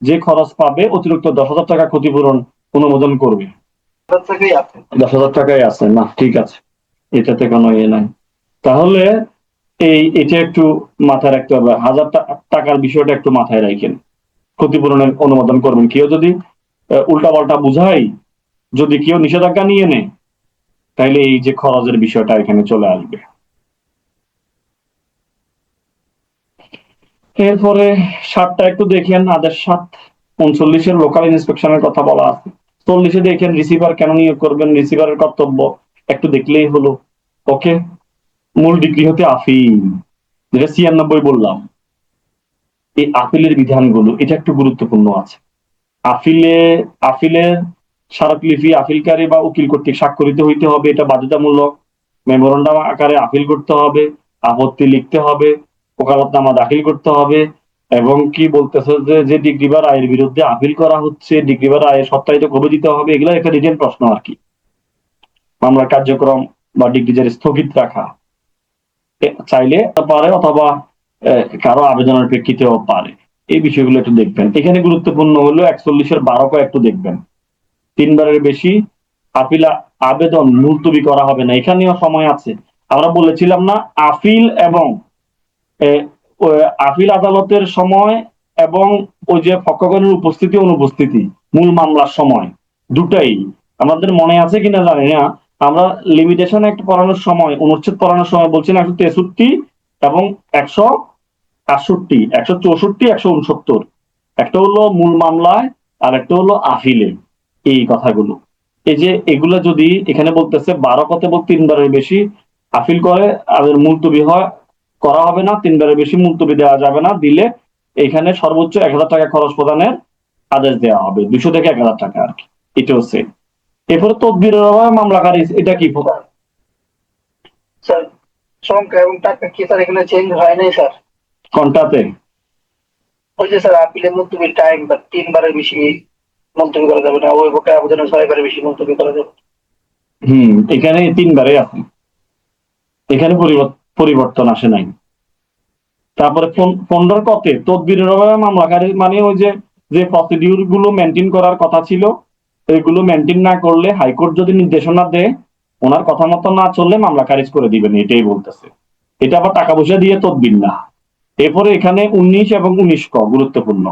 Speaker 1: যে খরচ পাবে অতিরিক্ত 10,000 টাকা ক্ষতিপূরণ অনুমোদন করবে। 10,000 টাকাই আছে না, ঠিক আছে, এটাতে কোনো ইয়ে নাই। তাহলে এটা একটু মাথায় রাখতে হবে, 1000 টাকার বিষয়টা একটু মাথায় রাখেন। ক্ষতিপূরণের অনুমোদন করবেন। কেউ যদি উল্টাপাল্টা বুঝাই, যদি কেউ নিষেধাজ্ঞা নিয়ে নেয়, তাহলে এই যে খরচের বিষয়টা এখানে চলে আসবে। এরপরে 7টা একটু দেখেন, আদেশ 7। 39 লোকাল ইন্সপেকশনের কথা বলা আছে। 40 দেখেন রিসিভার কেন নিয়োগ করবেন, রিসিভারের কর্তব্য একটু দেখলেই হলো। ওকে, মূল ডিগ্রি হতে আপিল, যেটা 96 বললাম। এই আপিলের বিধানগুলো এটা একটু গুরুত্বপূর্ণ আছে। আপিলের স্মারকলিপি আপিলকারী বা উকিল কর্তৃক স্বাক্ষরিত হইতে হবে, এটা বাধ্যতামূলক। মেমোরান্ডাম আকারে আপিল করতে হবে, আপত্তি লিখতে হবে, ওকালতনামা দাখিল করতে হবে। এবং কি বলতেছে যে ডিগ্রি বা রায়ের বিরুদ্ধে আপিল করা হচ্ছে, ডিগ্রি বা রায়ের সত্যায়িত কবে দিতে হবে, এগুলো একটা রিটেন প্রশ্ন আর কি। মামলার কার্যক্রম বা ডিগ্রি জারি স্থগিত রাখা চাইলে পারে, অথবা কারো আবেদনের প্রেক্ষিতেও পারে। এই বিষয়গুলো একটু দেখবেন। এখানে গুরুত্বপূর্ণ হলো 41-12 ক একটু দেখবেন। 3 বারের বেশি আপিল আবেদন মুলতবি করা হবে না, এখানেও সময় আছে। আমরা বলেছিলাম না, আপিল এবং আপিল আদালতের সময় এবং ওই যে পক্ষগণের উপস্থিতি অনুপস্থিতি মূল মামলার সময় দুটাই আমাদের মনে আছে কিনা জানি না। আমরা লিমিটেশন অ্যাক্ট পড়ানোর সময়, অনুচ্ছেদ পড়ানোর সময় বলছিলাম 163 এবং 168, 164, 169। একটা হলো মূল মামলায় আর একটা হলো আপিলে, এই কথাগুলো। এই যে এগুলো যদি এখানে বলতেছে 12 কত 3বারের বেশি আপিল করে আর মুলতবি হয় করা হবে না, 3বারের বেশি মুলতবি দেওয়া যাবে না, দিলে এখানে সর্বোচ্চ 1000 টাকা খরচ প্রদানের আদেশ দেওয়া হবে, 200 থেকে 1000 টাকা আর কি। এটা হচ্ছে। এরপরে তদবিরের অভাবে মামলা খারিজ, এটা কি?
Speaker 2: স্যার সংখ্যা এবং টাকা কি স্যার এখানে চেঞ্জ হয় নাই স্যার?
Speaker 1: কোনটাতে?
Speaker 2: ওই যে স্যার আপিলের মুলতবি টাইম 3বারের বেশি মুলতবি করা যাবে না, ওই পক্ষে আবেদনে 6বারের বেশি মুলতবি করা যাবে।
Speaker 1: এখানে 3বারে আছে, এখানে পরিবর্তন আসে নাই। তারপরে 15 কতে তদবিরের অভাবে মামলা খারিজ মানে ওই যে যে প্রসিডিউর গুলো মেনটেন করার কথা ছিল এগুলো মেনটেন না করলে হাইকোর্ট যদি নির্দেশনা দেয় ওনার কথা মতো না চললে মামলা খারিজ করে দিবেন, এটাই বলতেছে। এটা আবার টাকা পয়সা দিয়ে তদবির না। এরপরে এখানে 19 এবং 19 ক গুরুত্বপূর্ণ।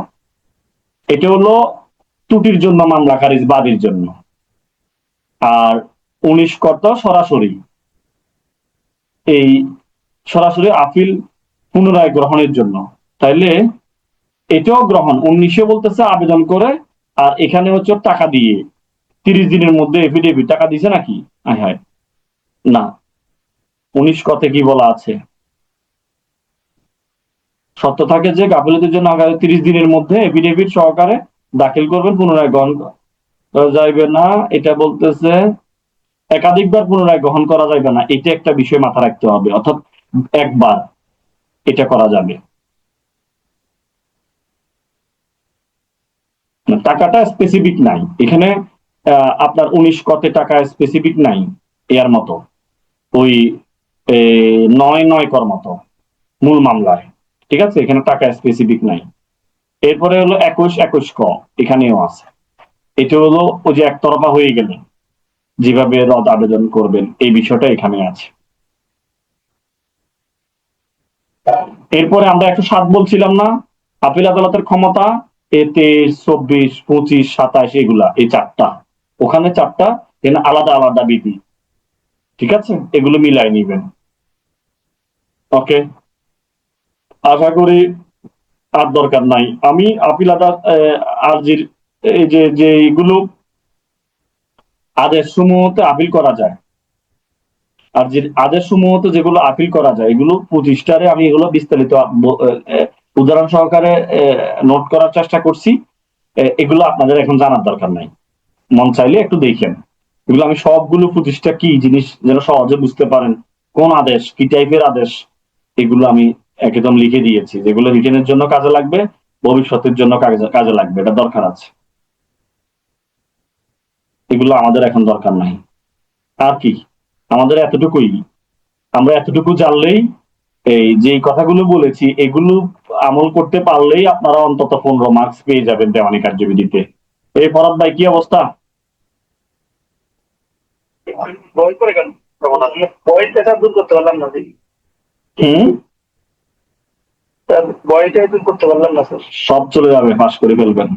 Speaker 1: এটা হলো ত্রুটির জন্য মামলা খারিজ বাদীর জন্য, আর 19 ক তো সরাসরি এই সরাসরি আপিল পুনরায় গ্রহণের জন্য। তাইলে এটাও গ্রহণ 19 বলতেছে আবেদন করে, আর এখানে হচ্ছে টাকা দিয়ে 30 দিনের মধ্যে এফিডেভিট টাকা দিছে নাকি? হ্যাঁ না, 19 কতে কি বলা আছে? সত্য থাকে যে গাফিলতির জন্য আগামী 30 দিনের মধ্যে এফিডেভিট সহকারে দাখিল করবেন, পুনরায় গ্রহণ করা যাইবে না। এটা বলতেছে একাধিকবার পুনরায় গ্রহণ করা যাবে না, এটা একটা বিষয় মাথা রাখতে হবে, অর্থাৎ একবার এটা করা যাবে। টাকাটা স্পেসিফিক নাই এখানে, আপনার 19 কতে টাকা স্পেসিফিক নাই এর মতো, ওই 9 কর মতো মূল মামলায়, ঠিক আছে? এখানে টাকা স্পেসিফিক নাই। এরপরে হলো 21 ক, এখানেও আছে। এটা হলো ওই যে একতরফা হয়ে গেলে যেভাবে রদ আবেদন করবেন এই বিষয়টা এখানে আছে। এরপরে আমরা 107 বলছিলাম না, আপিল আদালতের ক্ষমতা, 23, 24, 25, 27 এগুলা, এই 4টা, ওখানে 4টা, এখানে আলাদা আলাদা বিধি, ঠিক আছে? এগুলো মিলাই নিবেন। ওকে, আশা করি আর দরকার নাই। আমি আপিল আদালত আর্জির এই যে এগুলো আদেশ সমূহতে আপিল করা যায়, আর যে আদেশ সমূহতে যেগুলো আপিল করা যায় এগুলো 25টারে আমি এগুলো বিস্তারিত উদাহরণ সহকারে নোট করার চেষ্টা করছি। এগুলো আপনাদের এখন জানার দরকার নাই, মন চাইলে একটু দেখেন। এগুলো আমি সবগুলো 25টা কি জিনিস যেন সহজে বুঝতে পারেন, কোন আদেশ কি টাইপের আদেশ, এগুলো আমি একদম লিখে দিয়েছি, যেগুলো রিটেনের জন্য কাজে লাগবে, ভবিষ্যতের জন্য কাজে লাগবে, এটা দরকার আছে। এগুলো আমাদের এখন দরকার নাই। আর কি, আমাদের এতটুকুই, আমরা এতটুকু জানলেই এই যে কথাগুলো বলেছি এগুলো আমল করতে পারলেই আপনারা অন্তত 15 মার্কস পেয়ে যাবেন দেওয়ানি কার্যবিধিতে। এই ফরাদ ভাই কি অবস্থা?
Speaker 2: বই করে কেন বইটা স্যার দূর করতে পারলাম না দেখি।
Speaker 1: হুম,
Speaker 2: স্যার বইটাই দূর করতে পারলাম না স্যার।
Speaker 1: সব চলে যাবে, পাস করে ফেলবেন।